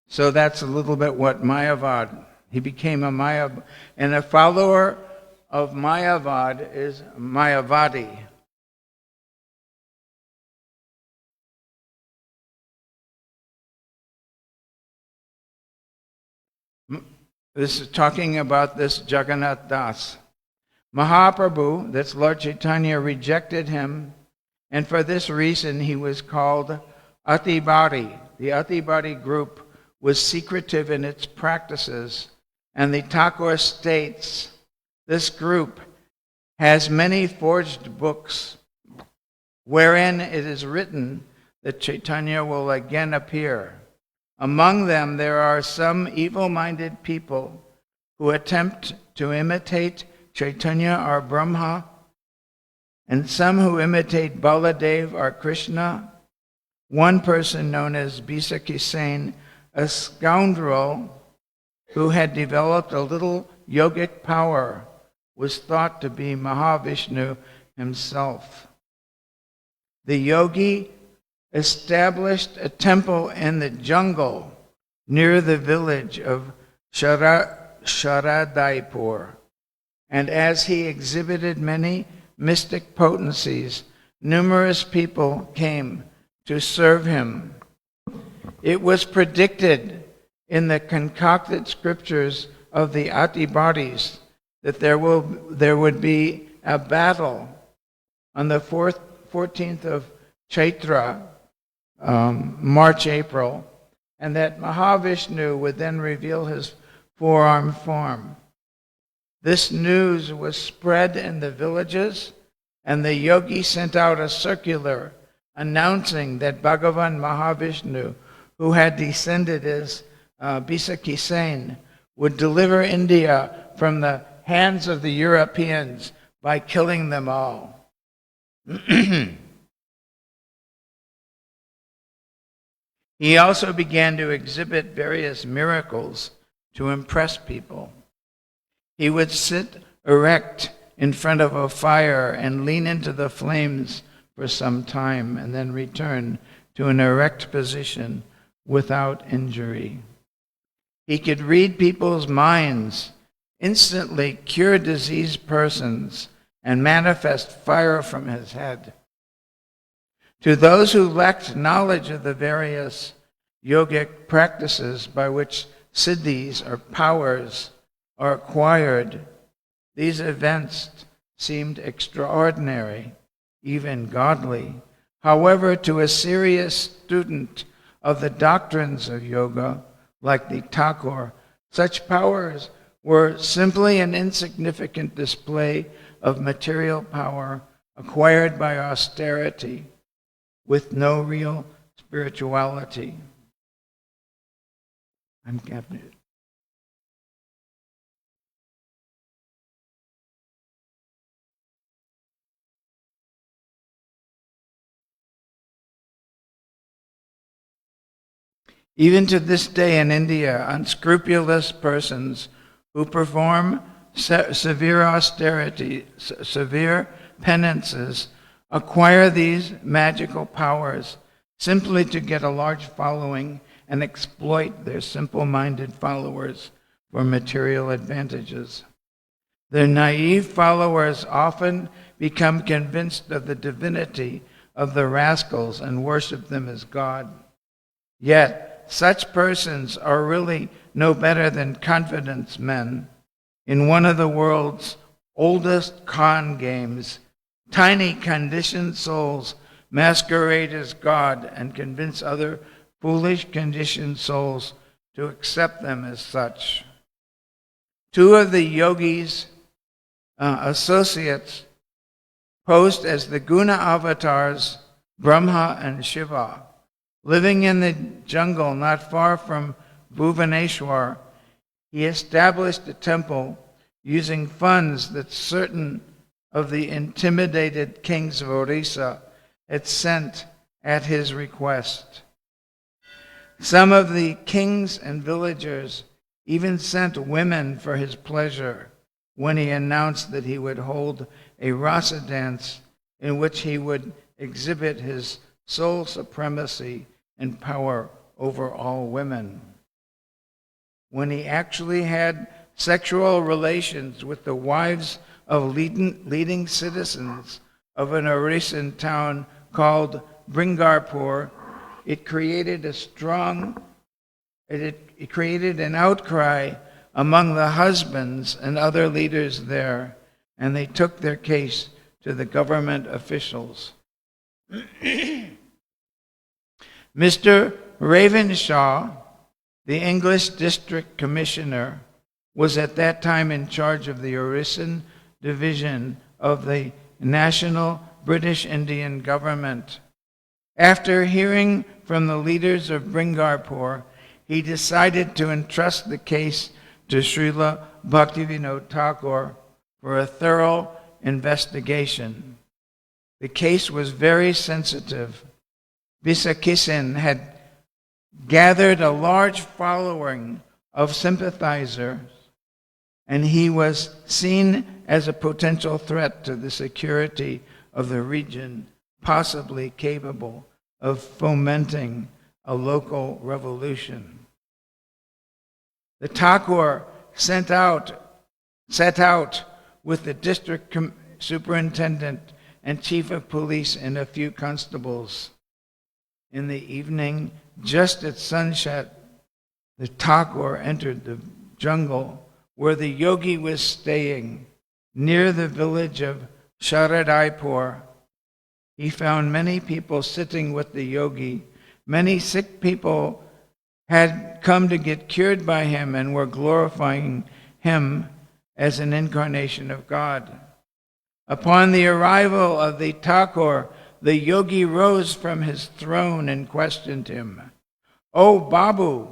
So that's a little bit what Mayavad. He became a Mayavad. And a follower of Mayavad is Mayavadi. This is talking about this Jagannath Das. Mahaprabhu, that's Lord Chaitanya, rejected him, and for this reason he was called Atibadi. The Atibadi group was secretive in its practices, and the Thakura states this group has many forged books wherein it is written that Chaitanya will again appear. Among them there are some evil-minded people who attempt to imitate Chaitanya or Brahma, and some who imitate Baladev or Krishna. One person known as Bisa, a scoundrel who had developed a little yogic power, was thought to be Mahavishnu himself. The yogi established a temple in the jungle near the village of Sharadaipur, and as he exhibited many mystic potencies, numerous people came to serve him. It was predicted in the concocted scriptures of the Atibadis that there would be a battle on the 14th of Chaitra, March, April, and that Mahavishnu would then reveal his four-armed form. This news was spread in the villages, and the yogi sent out a circular announcing that Bhagavan Mahavishnu, who had descended as Bisa, would deliver India from the hands of the Europeans by killing them all. He also began to exhibit various miracles to impress people. He would sit erect in front of a fire and lean into the flames for some time and then return to an erect position without injury. He could read people's minds, instantly cure diseased persons, and manifest fire from his head. To those who lacked knowledge of the various yogic practices by which siddhis or powers are acquired, these events seemed extraordinary, even godly. However, to a serious student of the doctrines of yoga, like the Thakura, such powers were simply an insignificant display of material power acquired by austerity with no real spirituality. I'm captain. Even to this day in India, unscrupulous persons who perform severe austerity, severe penances, acquire these magical powers simply to get a large following and exploit their simple-minded followers for material advantages. Their naive followers often become convinced of the divinity of the rascals and worship them as God. Yet, such persons are really no better than confidence men. In one of the world's oldest con games, tiny conditioned souls masquerade as God and convince other foolish conditioned souls to accept them as such. Two of the yogis' associates posed as the guna avatars, Brahma and Shiva. Living in the jungle not far from Bhuvaneshwar, he established a temple using funds that certain of the intimidated kings of Orissa had sent at his request. Some of the kings and villagers even sent women for his pleasure when he announced that he would hold a rasa dance in which he would exhibit his sole supremacy and power over all women. When he actually had sexual relations with the wives of leading citizens of an Orissan town called Bringarpur, it created an outcry among the husbands and other leaders there, and they took their case to the government officials. Mr. Ravenshaw, the English district commissioner, was at that time in charge of the Orissan division of the National British Indian government. After hearing from the leaders of Bringarpur, he decided to entrust the case to Srila Bhaktivinoda Thakur for a thorough investigation. The case was very sensitive. Visakisen had gathered a large following of sympathizers, and he was seen as a potential threat to the security of the region, possibly capable of fomenting a local revolution. The Thakur set out with the district superintendent and chief of police and a few constables. In the evening, just at sunset, the Thakur entered the jungle where the Yogi was staying, near the village of Sharadaipur. He found many people sitting with the Yogi. Many sick people had come to get cured by him and were glorifying him as an incarnation of God. Upon the arrival of the Thakur, the Yogi rose from his throne and questioned him. "Oh, Babu,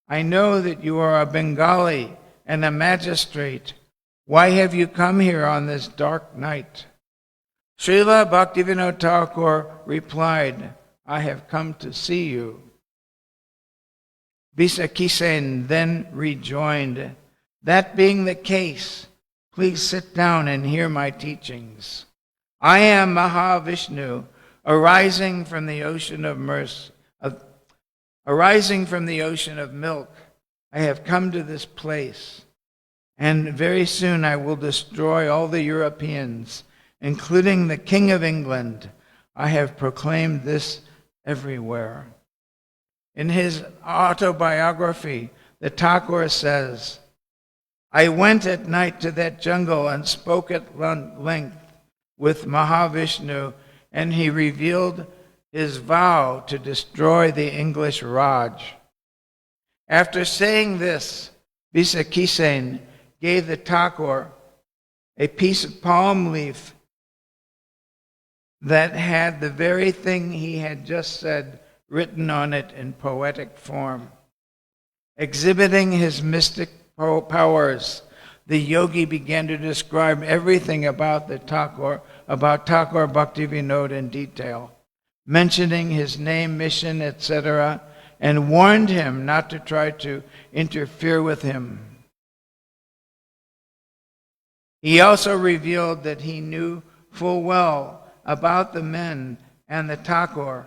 I know that you are a Bengali and a magistrate. Why have you come here on this dark night?" Srila Bhaktivinoda Thakur replied, "I have come to see you." Visakisen then rejoined, "That being the case, please sit down and hear my teachings. I am Mahavishnu, arising from the ocean of milk. I have come to this place, and very soon I will destroy all the Europeans, including the King of England. I have proclaimed this everywhere." In his autobiography, the Thakur says, "I went at night to that jungle and spoke at length with Mahavishnu, and he revealed his vow to destroy the English Raj." After saying this, Visakisen gave the Thakur a piece of palm leaf that had the very thing he had just said written on it in poetic form. Exhibiting his mystic powers, the Yogi began to describe everything about Thakur Bhaktivinoda in detail, mentioning his name, mission, etc., and warned him not to try to interfere with him. He also revealed that he knew full well about the men and the Thakur,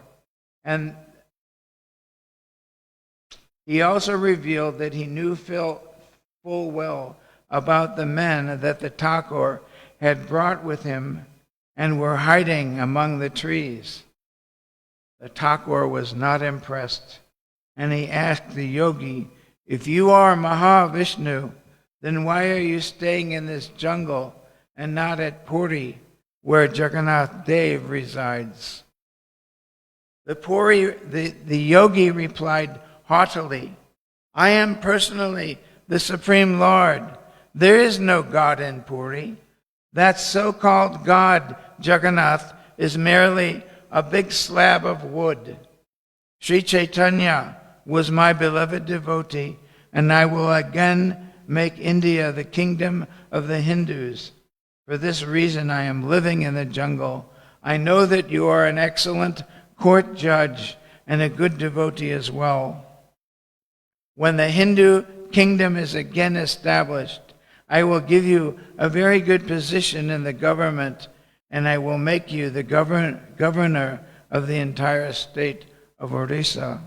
and he also revealed that he knew full well about the men that the Thakur had brought with him and were hiding among the trees. The Thakur was not impressed, and he asked the Yogi, "If you are Mahavishnu, then why are you staying in this jungle and not at Puri, where Jagannath Dev resides?" The Yogi replied haughtily, "I am personally the Supreme Lord. There is no God in Puri. That so-called God, Jagannath, is merely a big slab of wood. Sri Chaitanya was my beloved devotee, and I will again make India the kingdom of the Hindus. For this reason I am living in the jungle. I know that you are an excellent court judge and a good devotee as well. When the Hindu kingdom is again established, I will give you a very good position in the government, and I will make you the governor of the entire state of Orissa."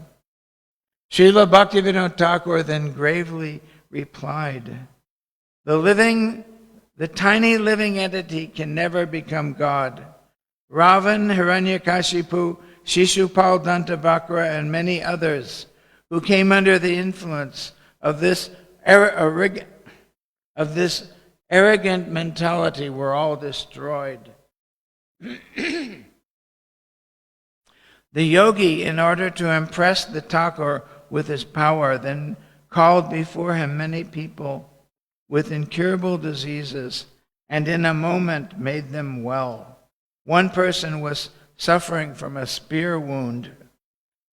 Srila Bhaktivinoda Thakur then gravely replied, The tiny living entity can never become God. Ravan, Hiranyakashipu, Shishupal, Dantavakra, and many others who came under the influence of this arrogant mentality were all destroyed. The yogi, in order to impress the Thakur with his power, then called before him many people with incurable diseases, and in a moment made them well. One person was suffering from a spear wound.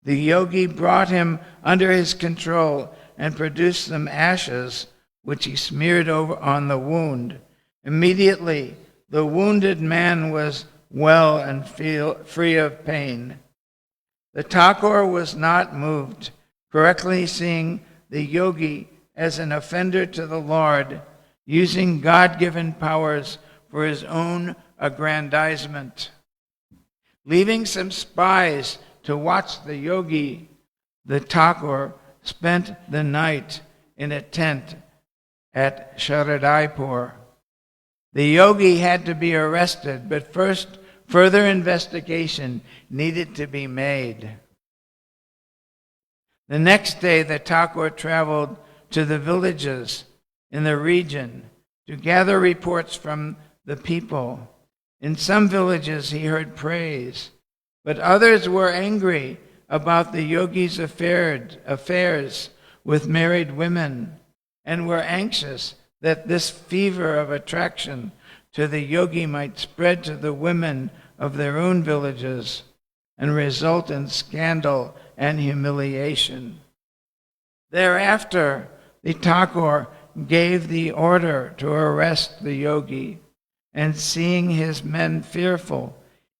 The yogi brought him under his control and produced some ashes, which he smeared over on the wound. Immediately, the wounded man was well and free of pain. The Thakur was not moved, correctly seeing the yogi as an offender to the Lord, using God-given powers for his own aggrandizement. Leaving some spies to watch the yogi, the Thakur spent the night in a tent at Sharadaipur. The yogi had to be arrested, but first further investigation needed to be made. The next day, the Thakur traveled to the villages in the region to gather reports from the people. In some villages, he heard praise, but others were angry about the yogi's affairs with married women and were anxious that this fever of attraction to the yogi might spread to the women of their own villages and result in scandal and humiliation. Thereafter, the Thakur gave the order to arrest the yogi, and seeing his men fearful,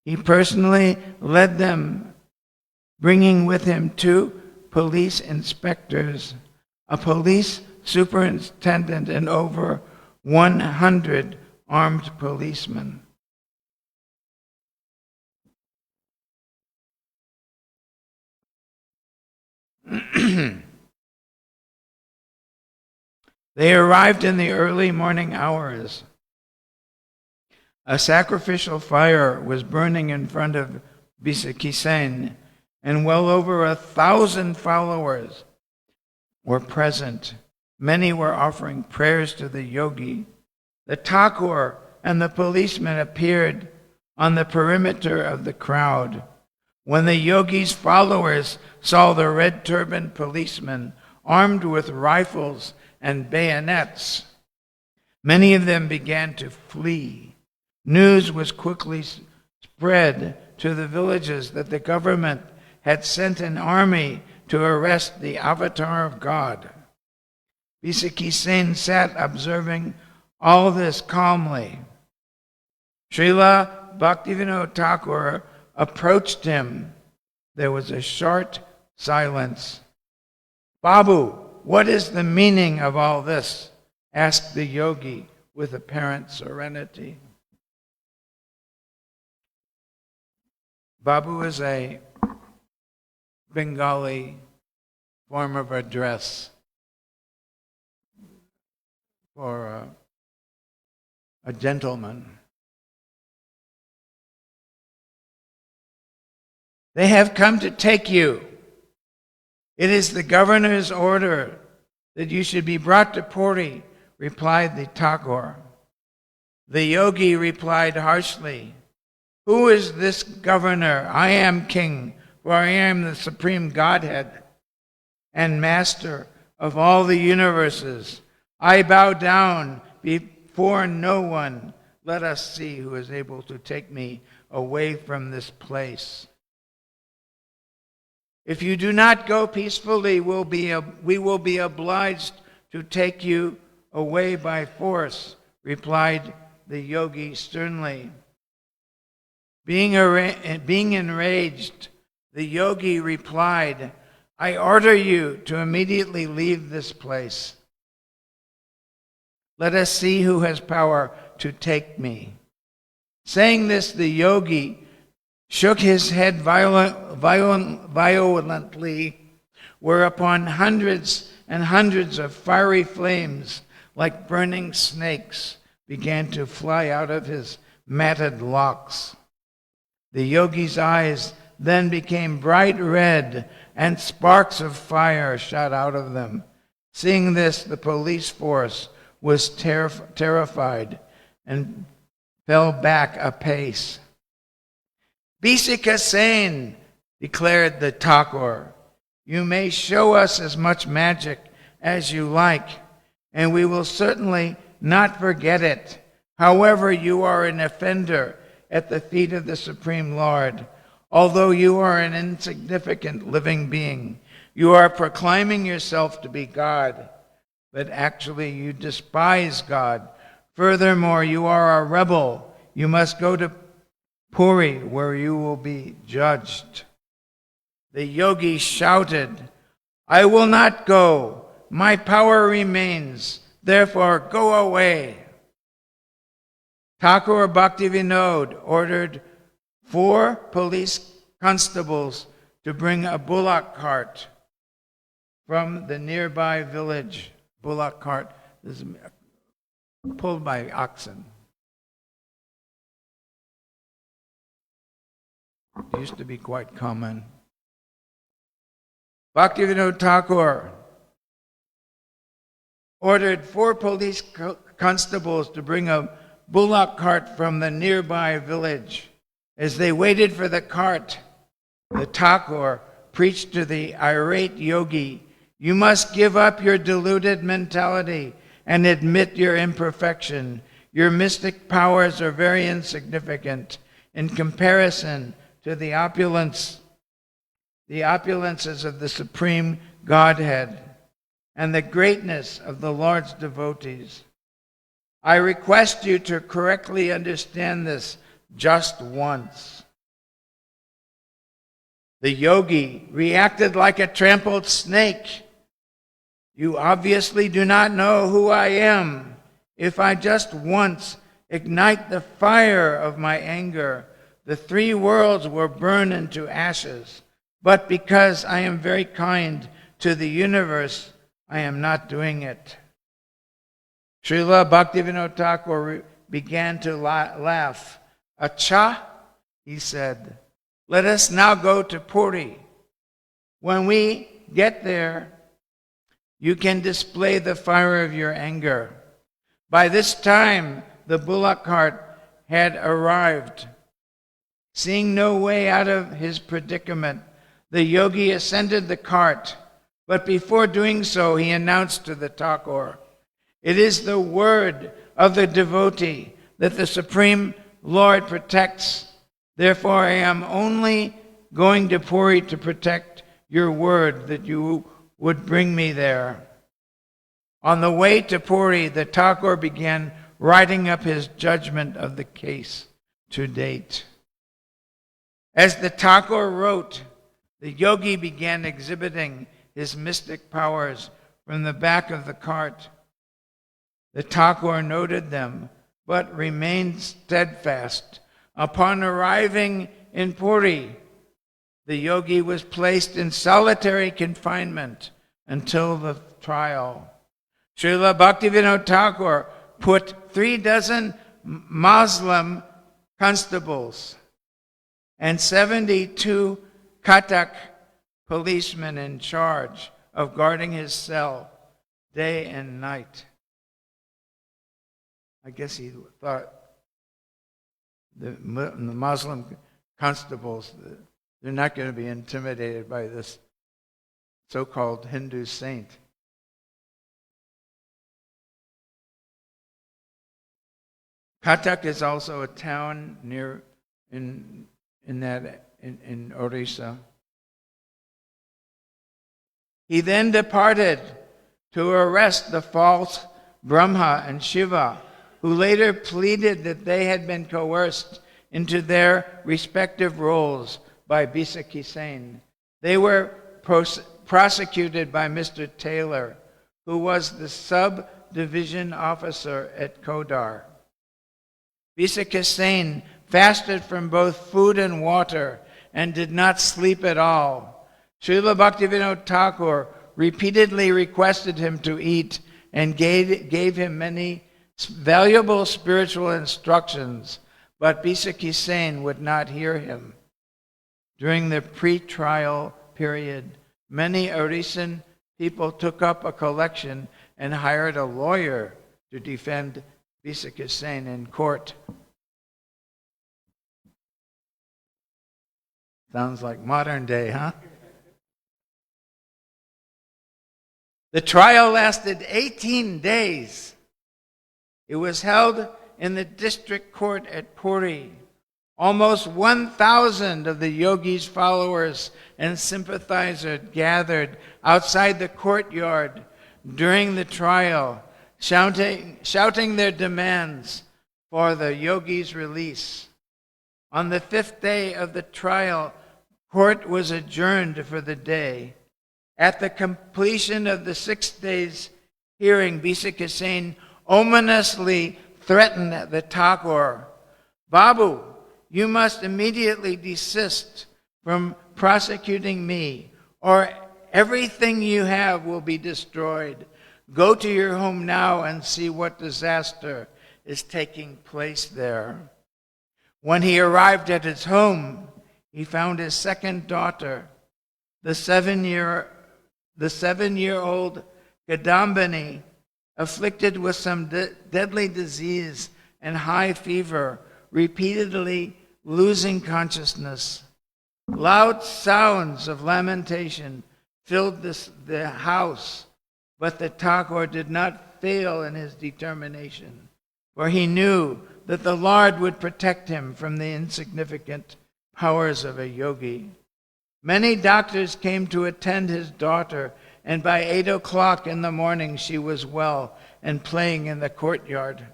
he personally led them, bringing with him 2 police inspectors, a police superintendent, and over 100 armed policemen. They arrived in the early morning hours. A sacrificial fire was burning in front of Bisakisen, and well over 1,000 followers were present. Many were offering prayers to the yogi. The Thakur and the policemen appeared on the perimeter of the crowd. When the yogi's followers saw the red-turbaned policemen armed with rifles and bayonets, many of them began to flee. News was quickly spread to the villages that the government had sent an army to arrest the avatar of God. Bisakisen sat observing all this calmly. Srila Bhaktivinoda Thakur approached him. There was a short silence. "Babu, what is the meaning of all this?" asked the yogi with apparent serenity. Babu is a Bengali form of address for a gentleman. "They have come to take you. It is the governor's order that you should be brought to Puri," replied the Thakur. The yogi replied harshly, "Who is this governor? I am king, for I am the supreme Godhead and master of all the universes. I bow down before no one. Let us see who is able to take me away from this place." "If you do not go peacefully, we will be obliged to take you away by force," replied the yogi sternly. Being enraged, the yogi replied, "I order you to immediately leave this place. Let us see who has power to take me." Saying this, the yogi shook his head violently, whereupon hundreds and hundreds of fiery flames, like burning snakes, began to fly out of his matted locks. The yogi's eyes then became bright red, and sparks of fire shot out of them. Seeing this, the police force was terrified and fell back a pace. "Bisika Sen," declared the Thakur, "you may show us as much magic as you like, and we will certainly not forget it. However, you are an offender at the feet of the Supreme Lord. Although you are an insignificant living being, you are proclaiming yourself to be God, but actually you despise God. Furthermore, you are a rebel. You must go to Puri, where you will be judged." The yogi shouted, "I will not go. My power remains. Therefore, go away." Thakura Bhaktivinoda ordered 4 police constables to bring a bullock cart from the nearby village. Bullock cart is pulled by oxen. It used to be quite common. Bhaktivinoda Thakur ordered 4 police constables to bring a bullock cart from the nearby village. As they waited for the cart, the Thakur preached to the irate yogi, "You must give up your deluded mentality and admit your imperfection. Your mystic powers are very insignificant in comparison to the opulences of the Supreme Godhead and the greatness of the Lord's devotees. I request you to correctly understand this just once." The yogi reacted like a trampled snake. "You obviously do not know who I am. If I just once ignite the fire of my anger, the 3 worlds will burn into ashes. But because I am very kind to the universe, I am not doing it." Srila Bhaktivinoda Thakur began to laugh. "Acha," he said, "let us now go to Puri. When we get there, you can display the fire of your anger." By this time, the bullock cart had arrived. Seeing no way out of his predicament, the yogi ascended the cart. But before doing so, he announced to the Thakur, "It is the word of the devotee that the Supreme Lord protects. Therefore, I am only going to Puri to protect your word that you would bring me there." On the way to Puri, the Thakur began writing up his judgment of the case to date. As the Thakur wrote, the yogi began exhibiting his mystic powers from the back of the cart. The Thakur noted them, but remained steadfast. Upon arriving in Puri, the yogi was placed in solitary confinement until the trial. Srila Bhaktivinoda Thakur put 36 Muslim constables and 72 Kathak policemen in charge of guarding his cell day and night. I guess he thought the Muslim constables, they're not going to be intimidated by this so-called Hindu saint. Kathak is also a town near in Orissa. He then departed to arrest the false Brahma and Shiva, who later pleaded that they had been coerced into their respective roles by Bisaki Sen. They were prosecuted by Mr. Taylor, who was the subdivision officer at Kodar. Bisaki Sen fasted from both food and water and did not sleep at all. Srila Bhaktivinoda Thakur repeatedly requested him to eat and gave him many valuable spiritual instructions, but Bisaki Sen would not hear him. During the pre-trial period, many Orissan people took up a collection and hired a lawyer to defend Visakhasena in court. Sounds like modern day, huh? The trial lasted 18 days. It was held in the district court at Puri. Almost 1,000 of the yogi's followers and sympathizers gathered outside the courtyard during the trial, shouting their demands for the yogi's release. On the 5th day of the trial, court was adjourned for the day. At the completion of the 6 days' hearing, Visakhasena ominously threatened the Thakura, "Babu, you must immediately desist from prosecuting me, or everything you have will be destroyed. Go to your home now and see what disaster is taking place there." When he arrived at his home, he found his second daughter, the 7-year-old Kadambini, afflicted with some deadly disease and high fever, repeatedly losing consciousness. Loud sounds of lamentation filled the house, but the Thakura did not fail in his determination, for he knew that the Lord would protect him from the insignificant powers of a yogi. Many doctors came to attend his daughter, and by 8 o'clock in the morning she was well and playing in the courtyard.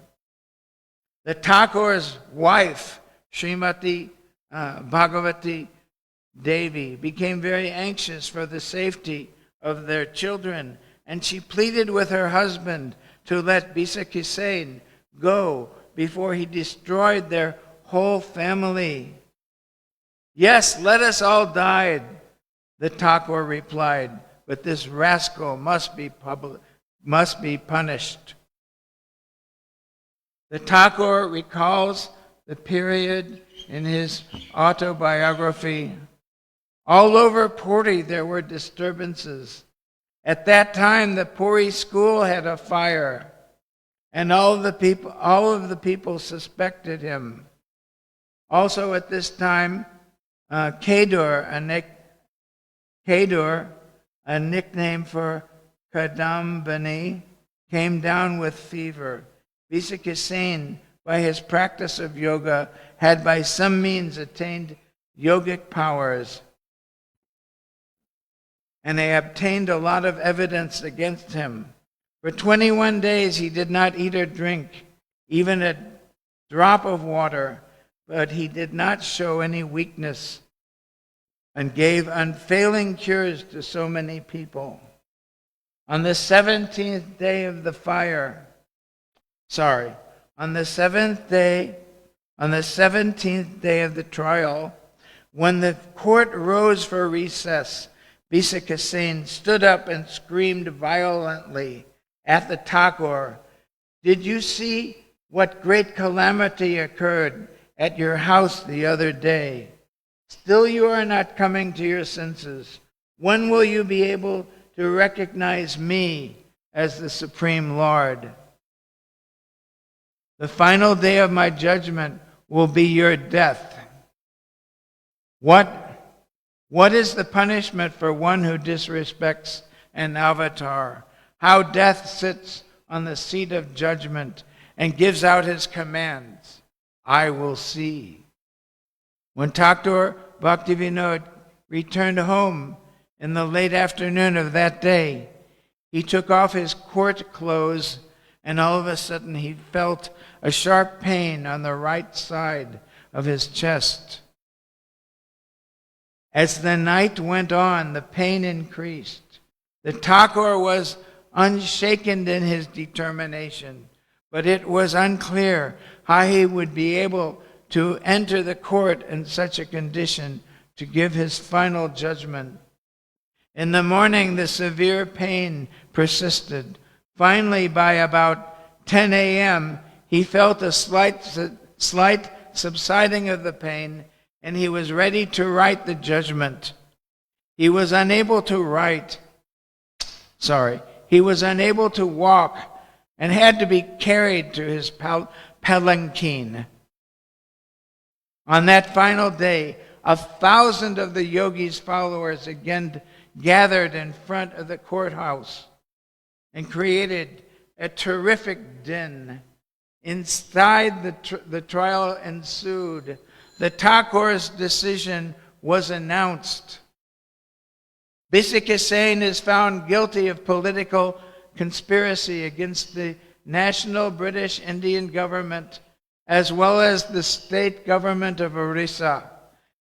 The Thakura's wife, Srimati Bhagavati Devi, became very anxious for the safety of their children, and she pleaded with her husband to let Visakhasena go before he destroyed their whole family. "Yes, let us all die," the Thakura replied, "but this rascal must be punished." The Thakura recalls the period in his autobiography. All over Puri there were disturbances. At that time the Puri school had a fire, and all of the people suspected him. Also at this time, Kedur, a nickname for Kadambini, came down with fever. Visakhasena, by his practice of yoga, had by some means attained yogic powers, and they obtained a lot of evidence against him. For 21 days he did not eat or drink, even a drop of water, but he did not show any weakness and gave unfailing cures to so many people. On the 17th day of the on the 17th day of the trial, when the court rose for recess, Visakhasena stood up and screamed violently at the Thakura, "Did you see what great calamity occurred at your house the other day? Still you are not coming to your senses. When will you be able to recognize me as the Supreme Lord? The final day of my judgment will be your death. What is the punishment for one who disrespects an avatar? How death sits on the seat of judgment and gives out his commands. I will see." When Dr. Bhaktivinoda returned home in the late afternoon of that day, he took off his court clothes, and all of a sudden he felt a sharp pain on the right side of his chest. As the night went on, the pain increased. The Thakura was unshaken in his determination, but it was unclear how he would be able to enter the court in such a condition to give his final judgment. In the morning, the severe pain persisted. Finally, by about 10 a.m., he felt a slight subsiding of the pain, and he was ready to write the judgment. He was unable to write, he was unable to walk and had to be carried to his palanquin. On that final day, 1,000 of the yogi's followers again gathered in front of the courthouse and created a terrific din. Inside, the trial ensued. The Thakur's decision was announced. Bisik is found guilty of political conspiracy against the national British Indian government as well as the state government of Orissa,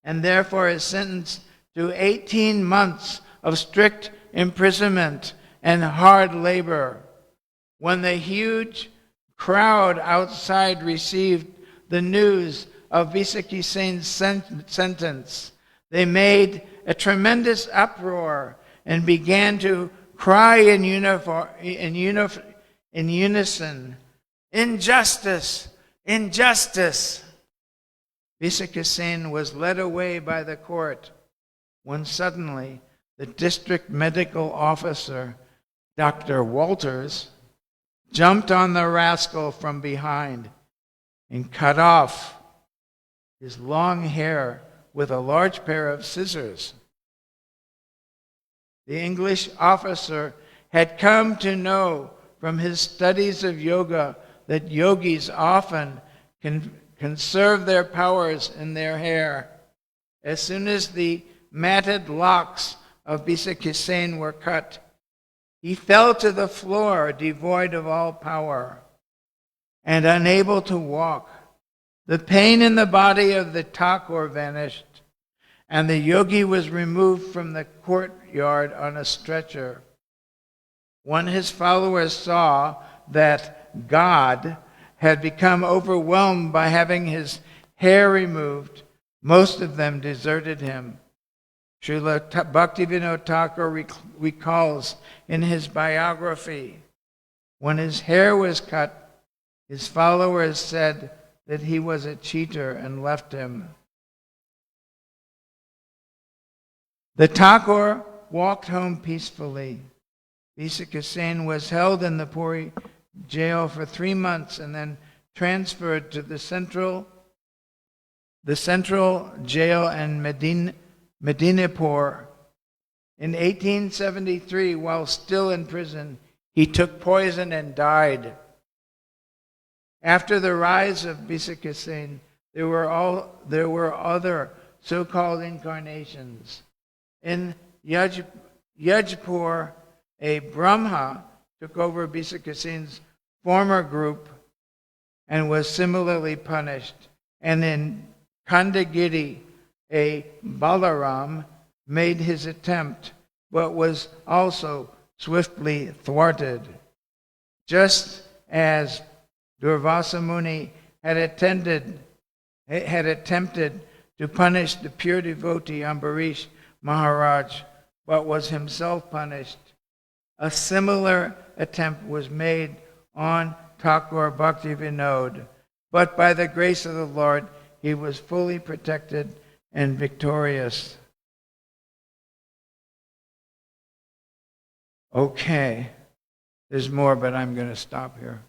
and therefore is sentenced to 18 months of strict imprisonment and hard labor. When the huge crowd outside received the news of Bisik sentence, they made a tremendous uproar and began to cry in unison, "Injustice! Injustice!" Bisik was led away by the court when suddenly the district medical officer, Dr. Walters, jumped on the rascal from behind and cut off his long hair with a large pair of scissors. The English officer had come to know from his studies of yoga that yogis often conserve their powers in their hair. As soon as the matted locks of Bisik were cut, he fell to the floor devoid of all power and unable to walk. The pain in the body of the Thakur vanished, and the yogi was removed from the courtyard on a stretcher. When his followers saw that God had become overwhelmed by having his hair removed, most of them deserted him. Srila Bhaktivinoda Thakur recalls in his biography, when his hair was cut, his followers said that he was a cheater and left him. The Thakur walked home peacefully. Bisik was held in the Puri jail for 3 months and then transferred to the central jail in Medinipur. In 1873, while still in prison, he took poison and died. After the rise of Bisik there were other so-called incarnations. In Yajpur, a Brahma took over Bisik former group and was similarly punished. And in Kandagiri, a Balaram made his attempt, but was also swiftly thwarted. Just as Durvasa Muni had attempted to punish the pure devotee Ambarish Maharaj, but was himself punished, a similar attempt was made on Thakur Bhaktivinoda, but by the grace of the Lord, he was fully protected and victorious. Okay, there's more, but I'm going to stop here.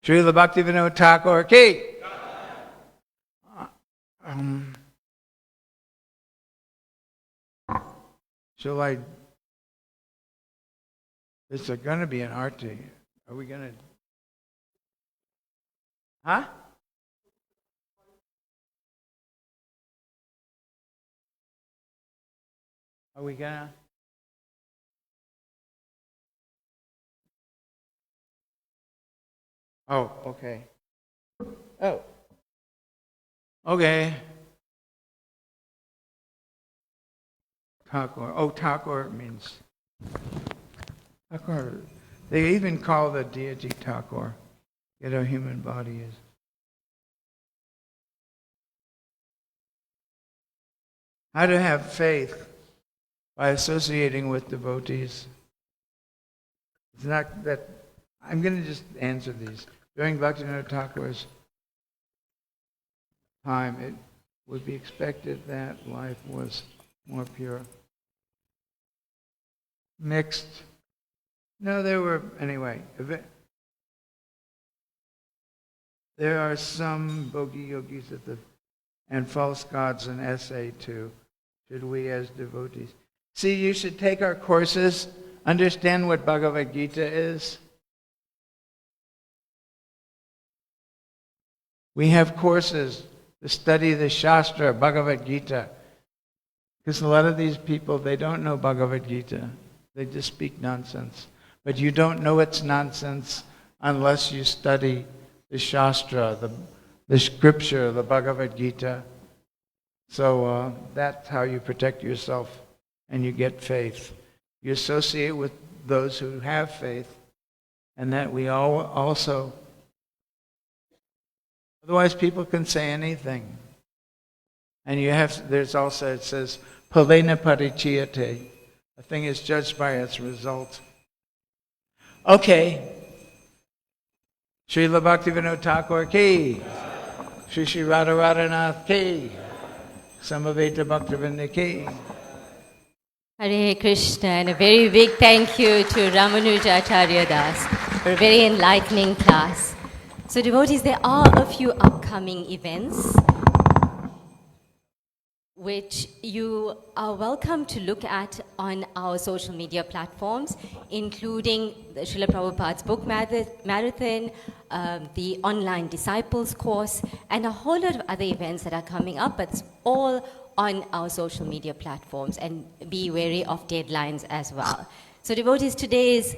Srila Bhaktivinoda Thakur ki. Shall I? It's going to be an arti. Are we going to? Huh? Are we going to? Oh, okay. Oh. Okay. Thakur. Oh, Thakur means Thakur. They even call the deity Thakur. Yet a human body is. How to have faith by associating with devotees. It's not that. I'm going to just answer these. During Bhaktivinoda Thakur's time, it would be expected that life was more pure. mixed. No, there were, anyway. There are some bogey yogis and false gods in essay too. Should we as devotees? See, you should take our courses, understand what Bhagavad Gita is. We have courses to study the Shastra, Bhagavad Gita. Because a lot of these people, they don't know Bhagavad Gita. They just speak nonsense. But you don't know it's nonsense unless you study the Shastra, the scripture, the Bhagavad Gita. So that's how you protect yourself and you get faith. You associate with those who have faith, and that we all also... Otherwise, people can say anything. And there's also, it says, Palena parichiyate. A thing is judged by its result. Okay. Srila Bhaktivinoda Thakura ki. Shri Shri Radha Radhanath ki. Samaveta Bhaktivinoda ki. Hare Krishna, and a very big thank you to Ramanujacharya Das for a very enlightening class. So devotees, there are a few upcoming events which you are welcome to look at on our social media platforms, including the Srila Prabhupada's book marathon, the online disciples course, and a whole lot of other events that are coming up, but it's all on our social media platforms, and be wary of deadlines as well. So devotees, today's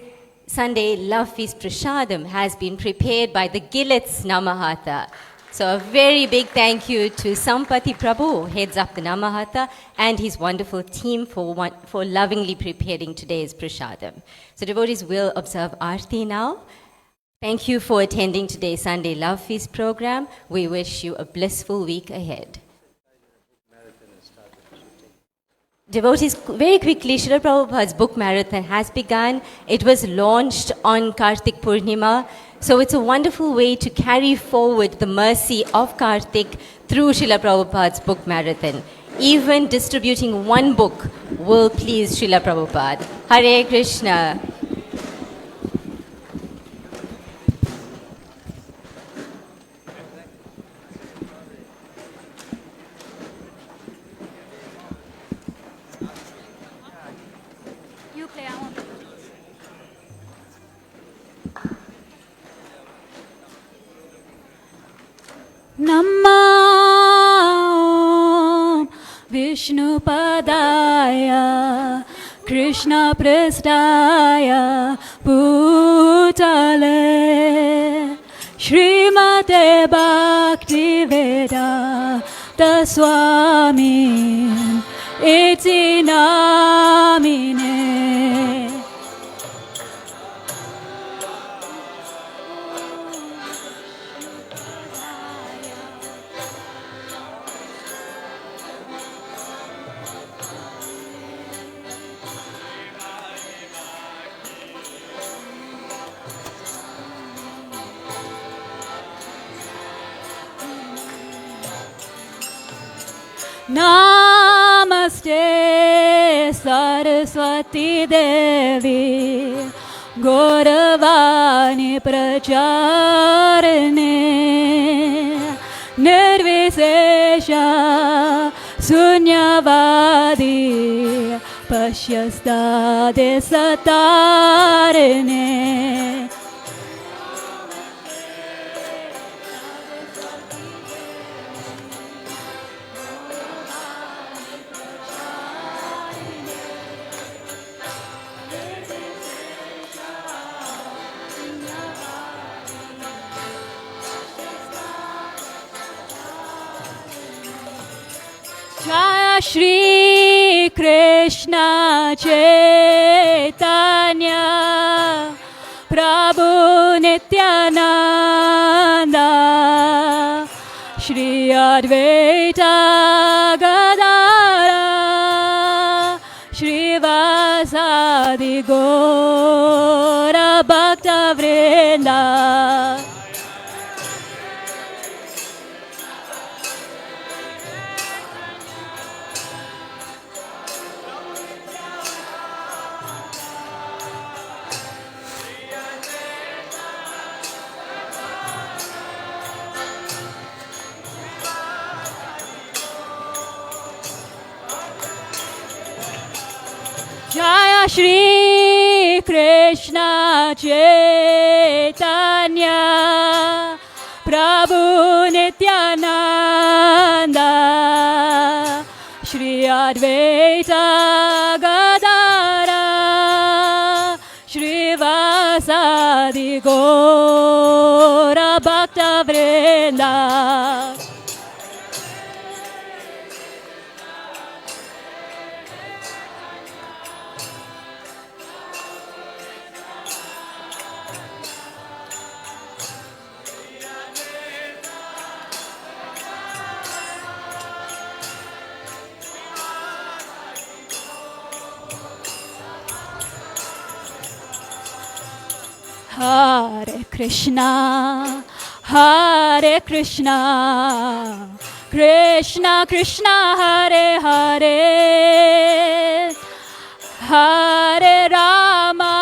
Sunday Love Feast Prasadam has been prepared by the Gillets Namahatha. So a very big thank you to Sampati Prabhu, who heads up the Namahatha, and his wonderful team for lovingly preparing today's Prasadam. So devotees will observe Aarti now. Thank you for attending today's Sunday Love Feast program. We wish you a blissful week ahead. Devotees, very quickly, Srila Prabhupada's book marathon has begun. It was launched on Kartik Purnima. So it's a wonderful way to carry forward the mercy of Kartik through Srila Prabhupada's book marathon. Even distributing one book will please Srila Prabhupada. Hare Krishna. Namah Vishnu Padaya Krishna Prestaya Bhutale Srimate Bhaktivinoda Swami Iti Namine. Namaste Saraswati Devi Gauravani Pracharane Nirvisesha Sunyavadi Pashyastade Satarane. Jaya Shri Krishna Chaitanya Prabhu Nityananda Shri Advaita Gadara Shri Vasadi Gora Bhakta Vrinda. Shri Krishna Chaitanya Prabhu Nityananda Shri Advaita Gadara Shri Vasadi Gora Bhakta Vrinda Hare Krishna, Hare Krishna, Krishna Krishna, Hare Hare, Hare Rama,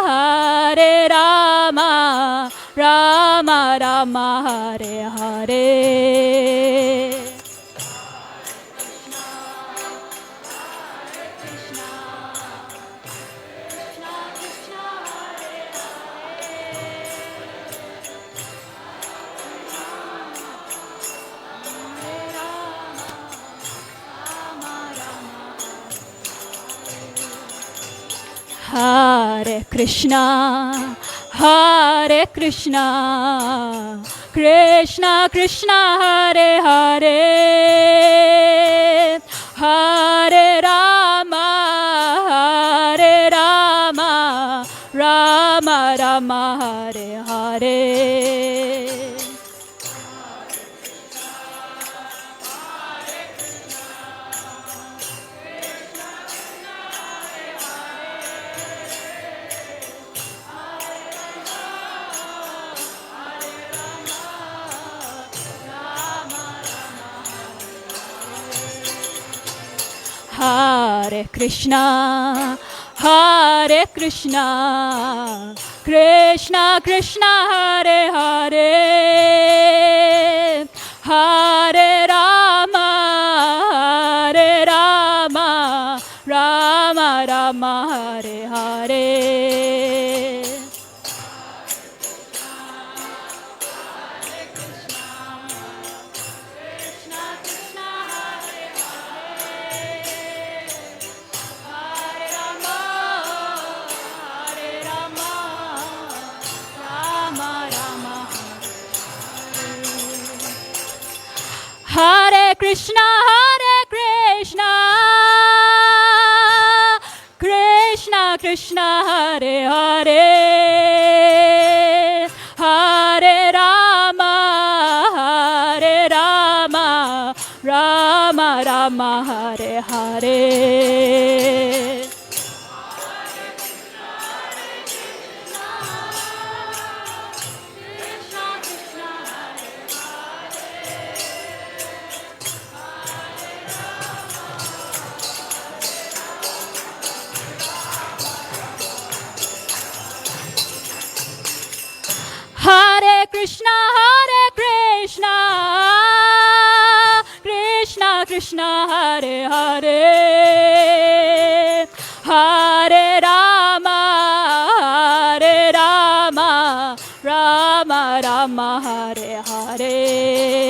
Hare Rama, Rama Rama, Hare Hare. Hare Krishna, Hare Krishna, Krishna Krishna, Hare Hare, Hare Rama, Hare Rama, Rama Rama, Hare Hare. Hare Krishna, Hare Krishna, Krishna Krishna, Hare Hare, Hare Rama, Hare Rama, Rama Rama, Hare Hare. Hare Krishna, Hare Krishna, Krishna Krishna, Hare Hare, Hare Rama, Hare Rama, Rama Rama, Hare Hare. Hare Krishna, Hare Krishna, Krishna Krishna, Hare Hare, Hare Rama, Hare Rama, Rama Rama, Hare Hare.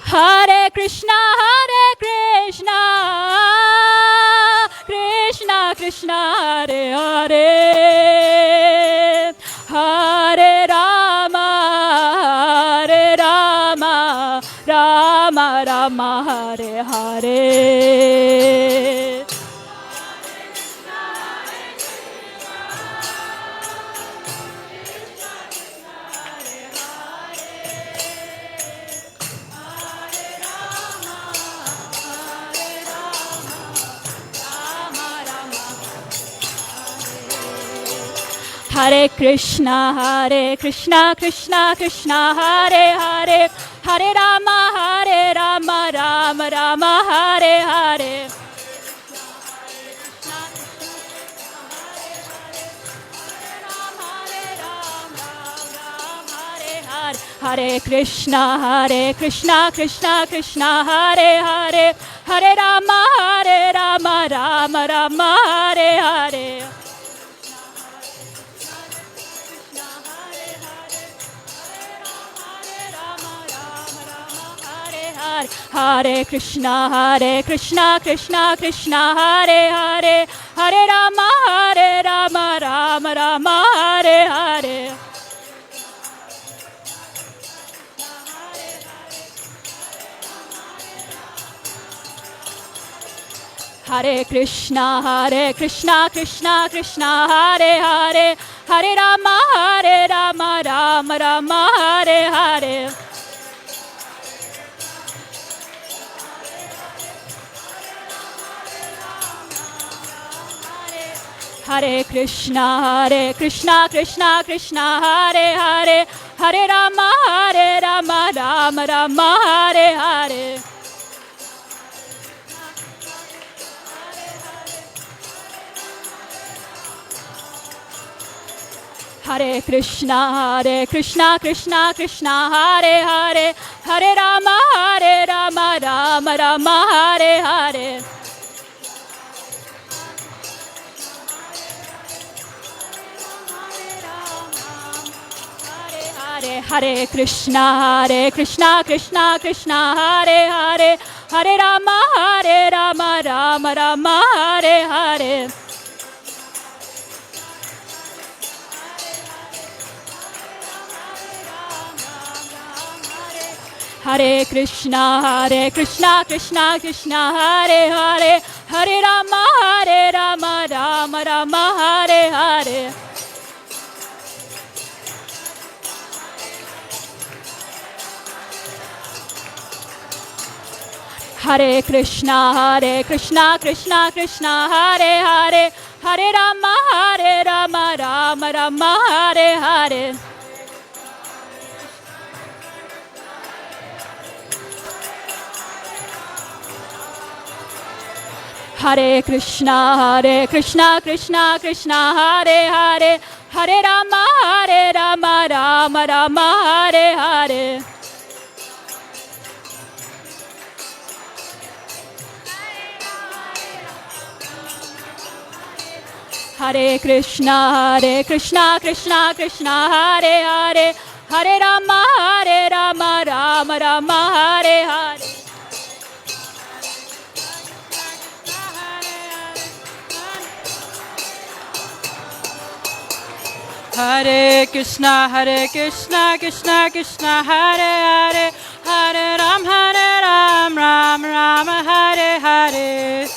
Hare Krishna, Hare Krishna, Krishna Krishna, Hare Hare, Hare Rama, Hare Rama, Rama Rama, Hare Hare. Hare Krishna, Krishna Krishna, Hare Hare, Hare Rama, Rama Rama, Hare Hare. Hare Krishna, Krishna Krishna, Hare Hare, Hare Rama, Rama Rama, Hare Hare. Hare Krishna, Krishna Krishna, Hare Hare, Hare Rama, Rama Rama, Hare Hare. Hare Krishna, Krishna Krishna, Hare Hare, Hare Rama, Rama Rama, Hare Hare. Hare Krishna, Krishna Krishna, Hare Hare, Hare Rama, Rama Rama, Hare Hare. Hare Krishna, Krishna Krishna, Hare Hare, Hare Rama, Rama Rama, Hare Hare. Hare Krishna, Krishna Krishna, Hare Hare, Hare Rama, Rama Rama, Hare Hare. Hare Krishna, Krishna Krishna, Hare Hare, Hare Rama, Rama Rama, Hare Hare. Hare Krishna, Krishna, Hare Hare, Hare Rama, Rama Rama, Hare Hare. Hare Krishna, Krishna, Hare Hare, Hare Rama, Rama Rama, Hare Hare. Hare Krishna, Krishna, Hare Hare, Hare Rama, Rama Rama, Hare Hare. Hare Krishna, Krishna, Hare Hare, Hare Ram, Ram Ram, Hare Hare.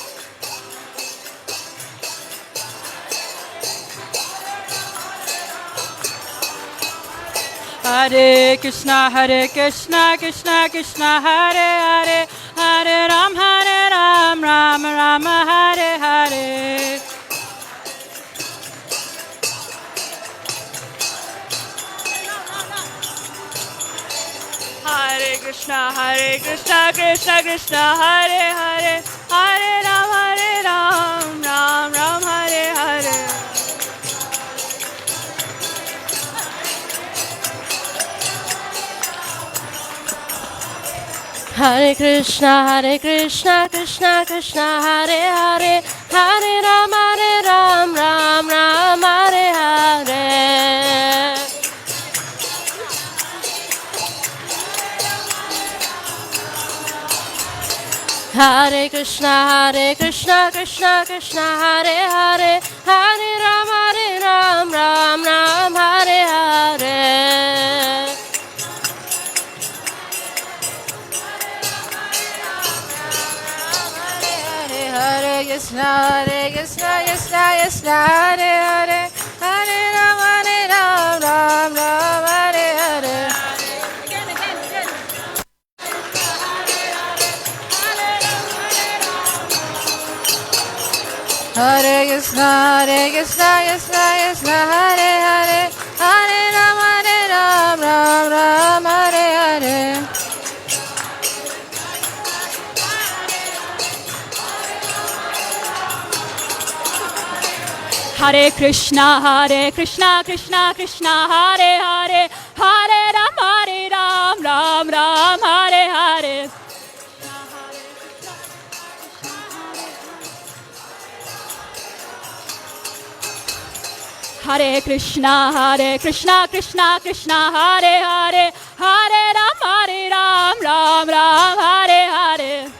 Hare Krishna, Krishna, Hare Hare, Hare Ram, Ram Hare Hare. Hare Krishna, Krishna, Hare Hare, Hare Ram, Ram Hare Hare. Hare Krishna, Krishna, Hare Hare, Hare Ram, Ram Hare Hare. Hare Krishna, Krishna, Hare Hare, Hare Ram, Ram Hare Hare. Hare Krishna, Hare Hare, Hare Ram, Ram Hare Hare. Hare Krishna, Hare Hare, Hare Ram, Ram Hare Hare. Hare Krishna, Krishna Krishna, Hare Hare, Hare Ram, Ram Ram, Hare Hare. Hare Krishna, Krishna Krishna, Hare Hare, Hare Ram, Ram Ram, Hare Hare.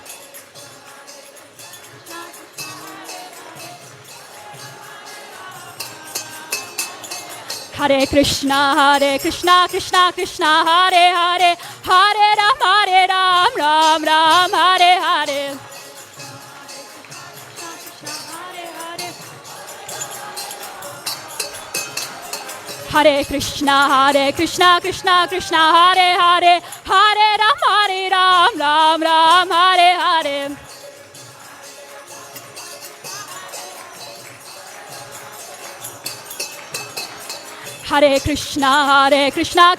Hare Krishna, Krishna Krishna, Hare Hare, Hare Ram, Ram Ram, Hare Hare. Hare Krishna, Krishna, Hare Hare, Hare Ram, Ram, Hare Hare. Hare Krishna, Krishna,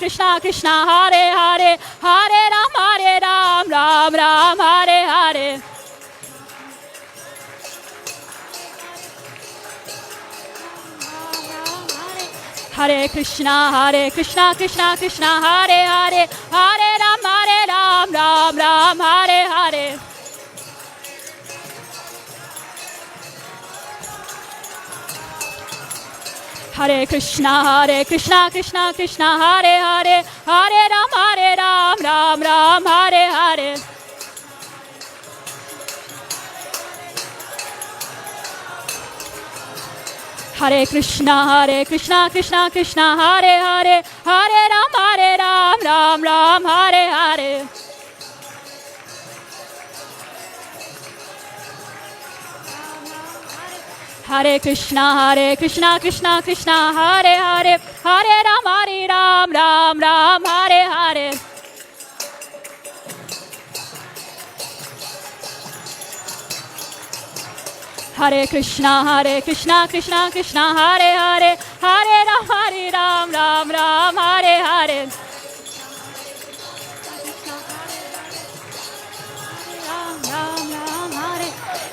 Hare Hare, Hare Ram, Ram, Hare Hare. Hare Krishna, Krishna, Hare Hare, Hare Ram, Ram, Hare Hare. Hare Krishna, Krishna, Hare Hare, Hare Ram, Ram, Hare Hare. Hare Krishna, Krishna, Hare Hare, Hare Ram, Ram, Hare Hare. Hare Krishna, Krishna, Hare Hare, Hare Ram, Ram, Hare Hare. Hare Krishna, Krishna, Hare Hare, Hare Ram, Ram, Hare Hare.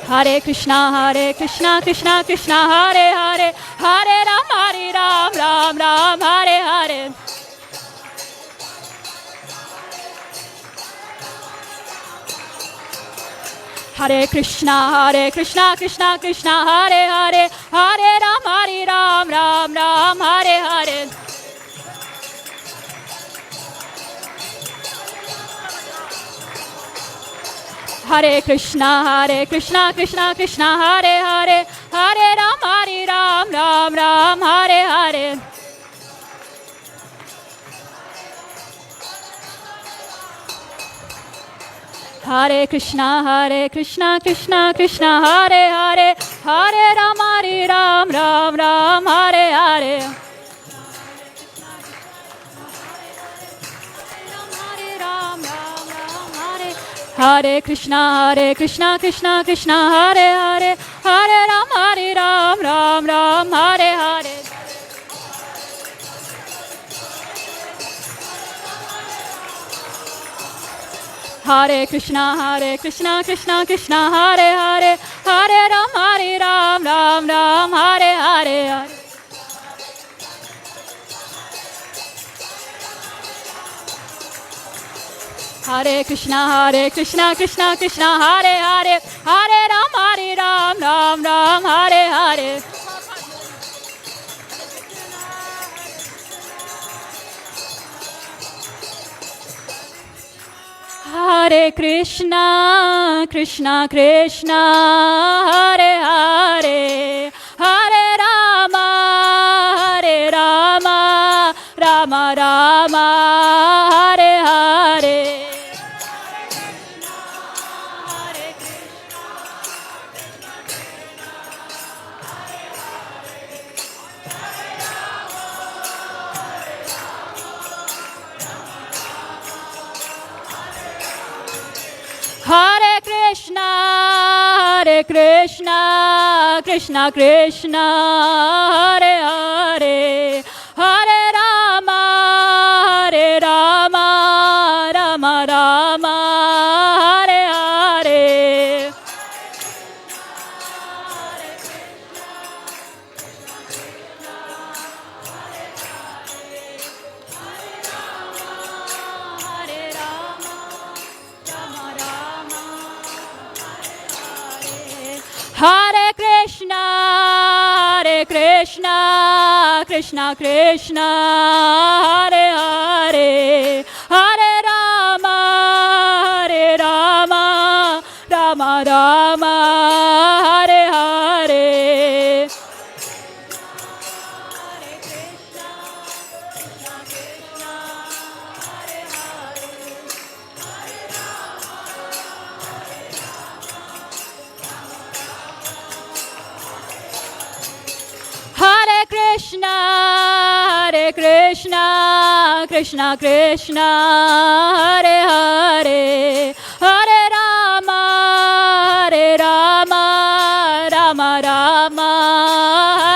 Hare Krishna, Krishna, Hare Hare, Hare Ram, Ram, Hare Hare. Hare Krishna, Krishna, Hare Hare, Hare Ram, Ram, Hare Hare. Hare Krishna, Krishna, Hare Hare, Hare Ram, Ram, Hare Hare. Hare Krishna, Krishna, Hare Hare, Hare Ram, Ram, Hare Hare. Hare Krishna, Krishna, Hare Hare, Hare Ram, Ram, Hare Hare. Hare Krishna, Krishna, Hare Hare, Hare Ram, Ram, Hare Hare. Hare Krishna, Krishna, Hare Hare, Hare Ram, Ram, Hare Hare. Hare Krishna, Krishna, Hare Hare, Hare Rama, Rama Rama, Hare Hare. Hare Krishna, Krishna Krishna, Hare Hare, Hare Rama, Rama Rama, Hare Hare. Hare Krishna, Krishna Krishna, Hare Hare, Hare Rama, Rama Rama, Hare Hare. Hare Krishna, Krishna Krishna, Hare Hare, Hare Rama, Rama Rama,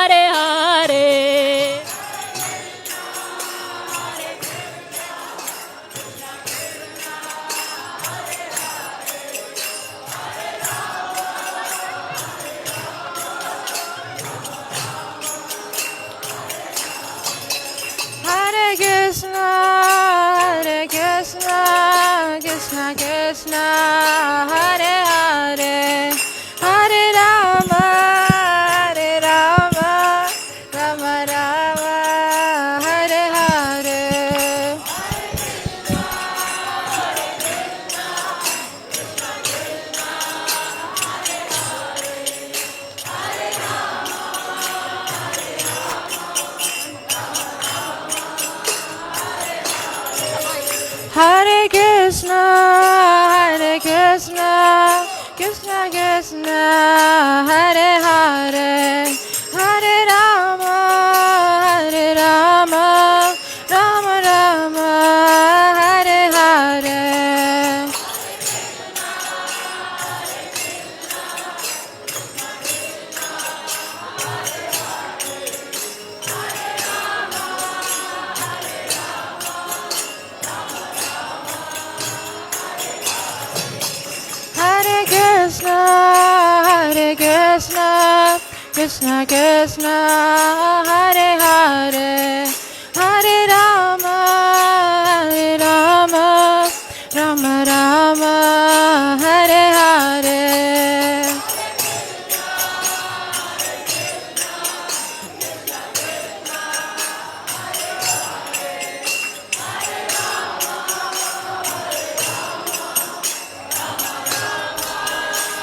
Hare Hare. Hare Krishna, Krishna Krishna, Hare Hare, Hare Rama, Rama Rama, Hare Hare. Hare Krishna, Krishna Krishna, Hare Hare, Hare Rama, Rama Rama, Hare Hare. Hare Krishna, Krishna Krishna, Hare Hare, Hare Rama, Rama Rama, Hare Hare.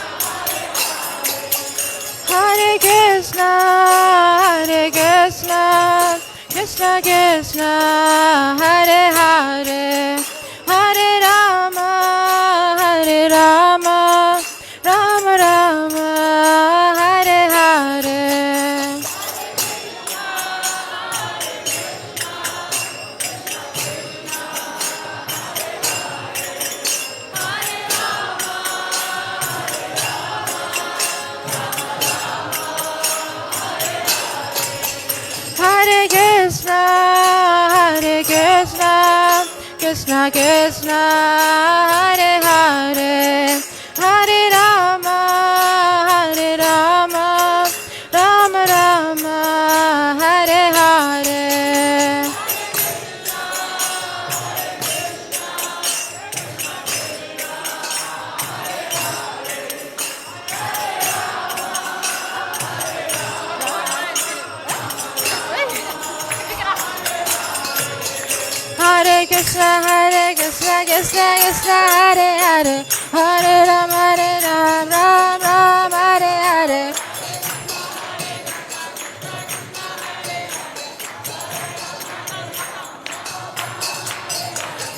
Hare Krishna, Krishna Krishna, Hare Hare, Hare Rama, Rama Rama, Hare Hare. Hare Krishna, Krishna Krishna, Hare Hare, Hare Rama, Rama Rama, Hare Hare.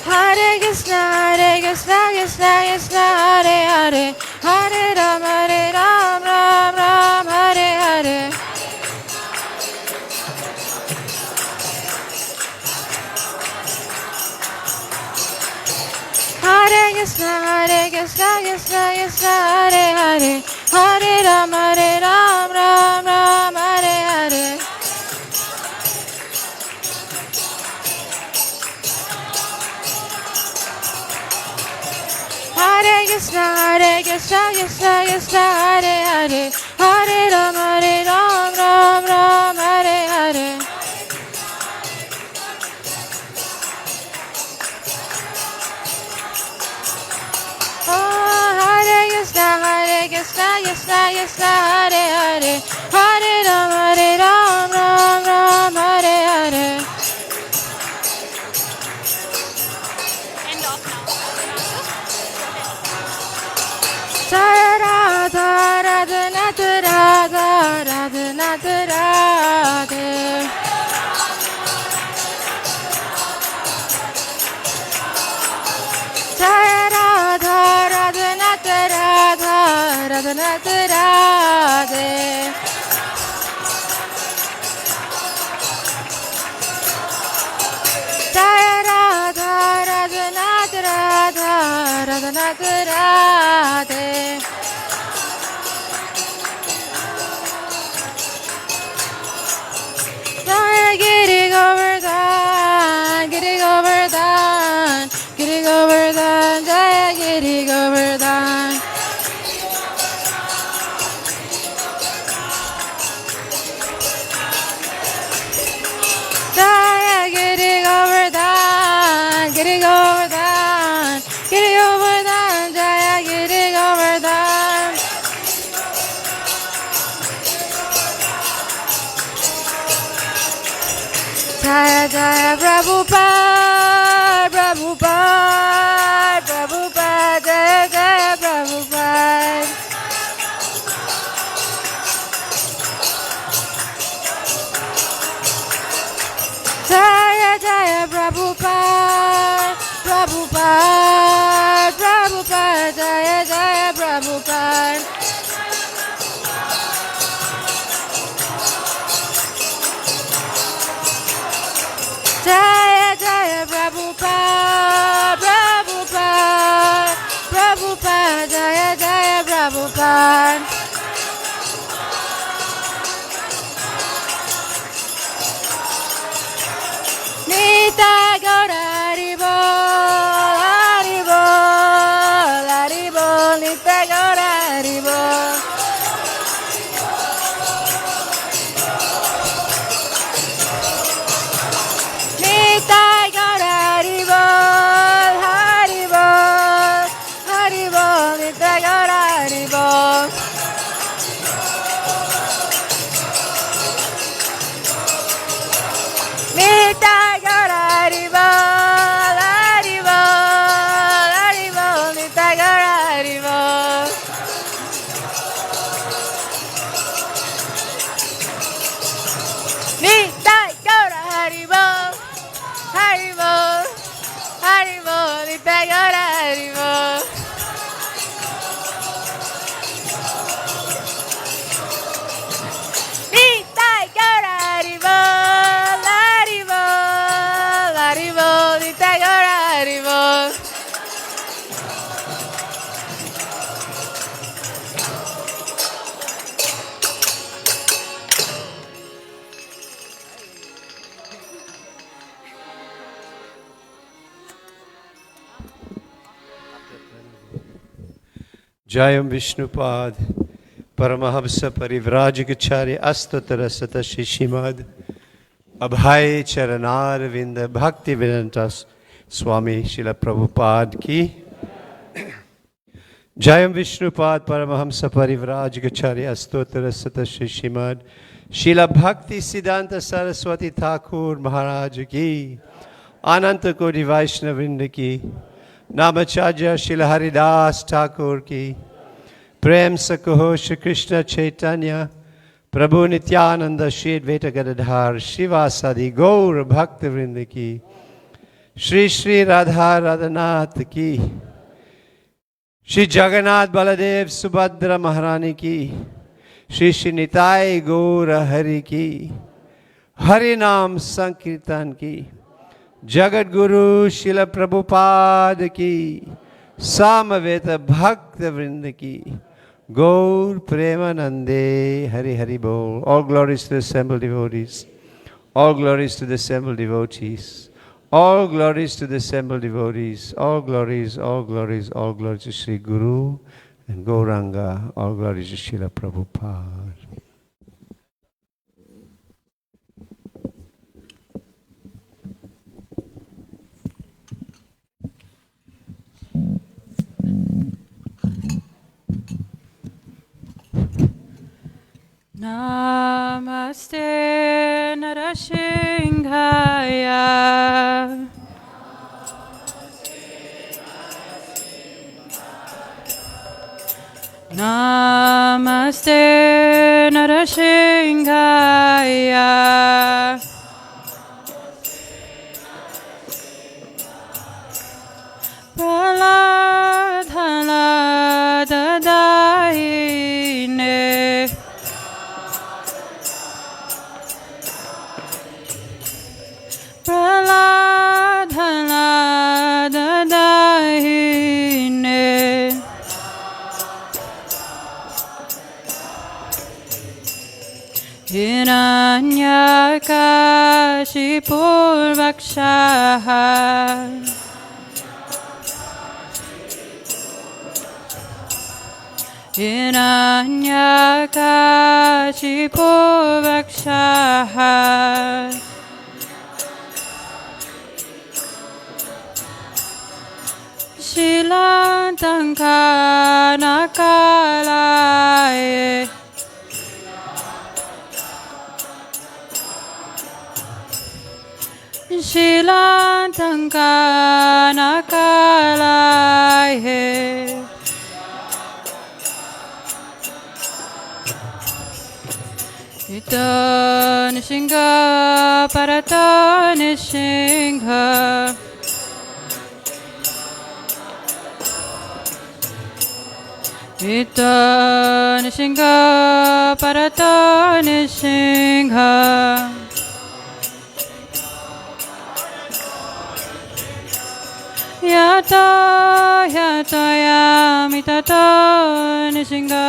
Hare Krishna, Krishna Krishna, Hare Hare, Hare Rama, Rama Hare Hare. Hare Krishna, Krishna Krishna, Hare Hare, Hare Rama, Rama Hare Hare. Hare Krishna, Krishna Hare Hare, Hare Rama, Rama Hare Hare. Hare Krishna, Krishna Hare Hare, Hare Rama, Rama Hare Hare. Hare Krishna, Krishna Krishna Krishna Hare Hare Hare Ram Ram Ram Hare Hare. End off now. Jaya Radha Radha Nath Radha Radha Nath Radhe. Jaya Radha Radha Nath Radha Radha Nath Radhe. Jaya Radha Radha Nath Radha Radha Nath Radhe. Jaya Giri Govardhan, Giri Govardhan, Giri Govardhan, Jaya Giri Govardhan. Jaya Giri Govardhan, Giri Govardhan, Giri Govardhan, Jaya Giri Govardhan. Jaya Jaya Prabhupada, Prabhupada, Prabhupada, Jaya Jaya Prabhupada. Jaya Jaya Prabhupada, Prabhupada, Prabhupada, Jaya Jaya Prabhupada. Jaya Jaya Prabhupada, Prabhupada, Prabhupada, Jaya Jaya Prabhupada. Nita Gaura Haribo, Haribo, Haribo, Nita Gaura Haribo. Nita Gaura Haribo, Haribo, Haribo, Nita Gaura Haribo. Nita Gaura Haribo, Haribo, Haribo, Nita Gaura Haribo. Nita Gaura Haribo, Haribo, Haribo, Nita Gaura Haribo. Nita Gaura Haribo, Haribo, Haribo, Nita Gaura Haribo. Jayam Vishnupad Paramahamsa Parivrajagacharya Astottara Sata Shishimad Abhay Charanar Vinda Bhaktivinoda Swami Srila Prabhupada ki Jayam Vishnupad Paramahamsa Parivrajagacharya Astottara Sata Shishimad Srila Bhakti Siddhanta Saraswati Thakur Maharaj ki Ananta Koti Vaishnavrinda ki Namacharya Srila Haridas Thakur ki Prem Sakoho Shri Krishna Chaitanya Prabhu Nityananda Shri Advaita Gadadhar Shivasadi Gaur Bhaktivinoda ki Shri Shri Radha Radhanath ki Shri Jagannath Baladev Subhadra Maharani ki Shri Shri Nitai Gaur Hari ki Hari Nam Sankirtan ki Jagat Guru Srila Prabhupada ki Samaveta Bhakta Vrinda ki Gaur Premanande Hari Hari Bol. All glories to the assembled devotees. All glories to the assembled devotees. All glories to the assembled devotees. All glories, all glories, all glories to Sri Guru and Gauranga. All glories to Srila Prabhupada. Namaste Narasimhaya. Namaste Narasimhaya. Praladhala Dadayine. Praladhala Dadayine. Hiranyakashipurvakshaha. Hiranyakashipurvakshaha. Shilantankanakalaye. Shilantankanakalaye. Ito nishinga parato nishinga. Ito nishinga parato nishinga. Yato yato yamitato nishinga.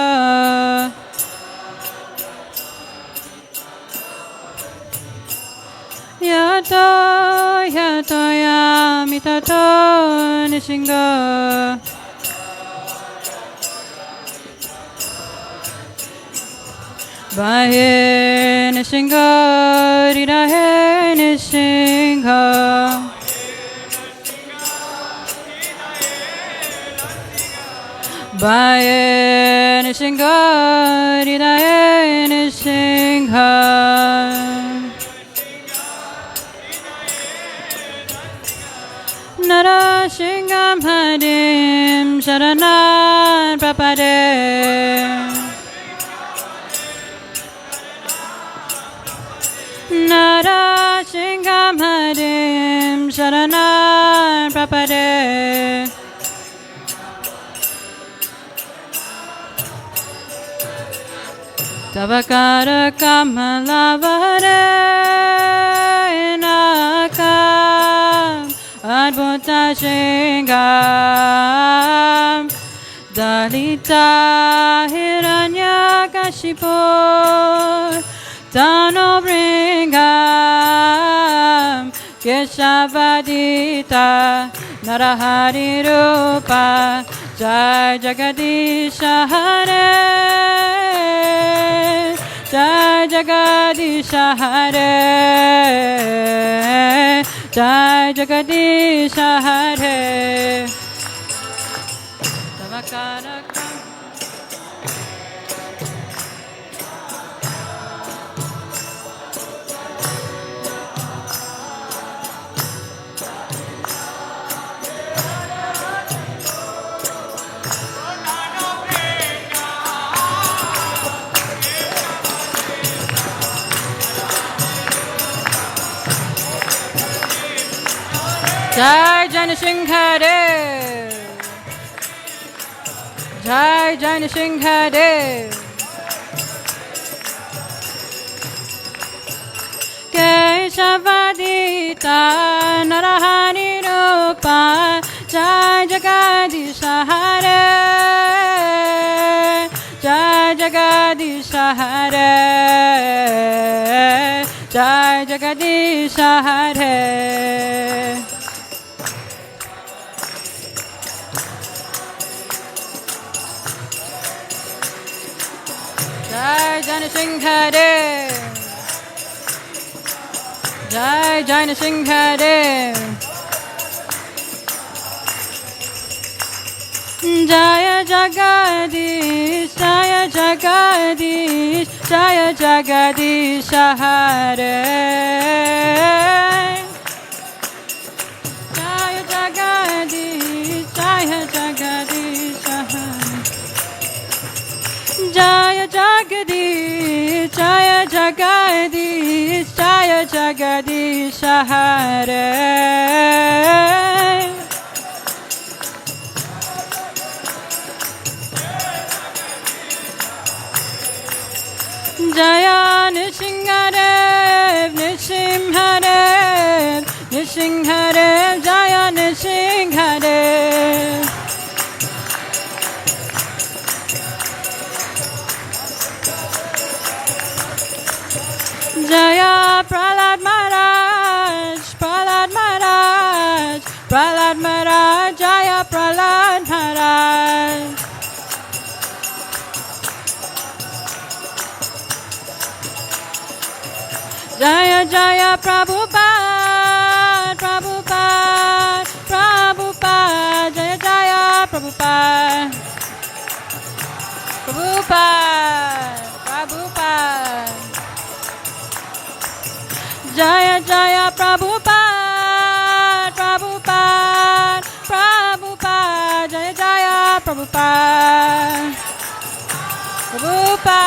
Yato yato yamitato nishinga. Bahe nishinga rirahe nishinga. Bahe nishinga rirahe nishinga. Narasingam Harim Sharanan Prapade. Narasingam Harim Sharanan Prapade. Tavakara Kamalavare Nakam Adbhuta Shingam Dalita Hiranyakashipu Tano Bringam Keshavadita Narahari Rupa Jai Jagadisha Hare Jai Jagadisha Hare Jai Jagadisha Hare. Tavakara Jai Janasingha Dev. Jai Janasingha Dev. Keshavadita Narahani Rupa Jai Jagadisha Hare Jai Jagadisha Hare Jai Jagadisha Hare. Jai Janasingha Dev. Jai Janasingha Dev. Jaya Jagadish, Jaya Jagadish, Jaya Jagadisha Hare. Jaya Jagadish, Jaya Jagadisha Hare. Jaya Jagadish, Jaya Jagadish, Jaya Jagadisha Hare. Jaya Nishingadev, Nishimhadev, Nishinghadev, Jaya Nishinghadev. Jaya Prahlad Maharaj, Prahlad Maharaj, Prahlad Maharaj, Jaya Prahlad Maharaj. Jaya Jaya Prabhupada, Prabhupada, Prabhupada, Jaya Jaya Prabhupada, Prabhupada, Prabhupada. Jaya Jaya Prabhupada, Prabhupada, Prabhupada, Jaya Jaya Prabhupada, Prabhupada.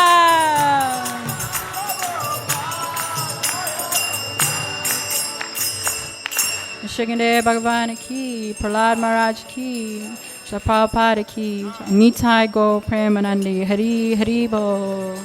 Shigande Bhagavan ki, Prahlad Maharaj ki, Shri Prabhupada ki, Nitai Go Premanandi, Hari Hari Bo.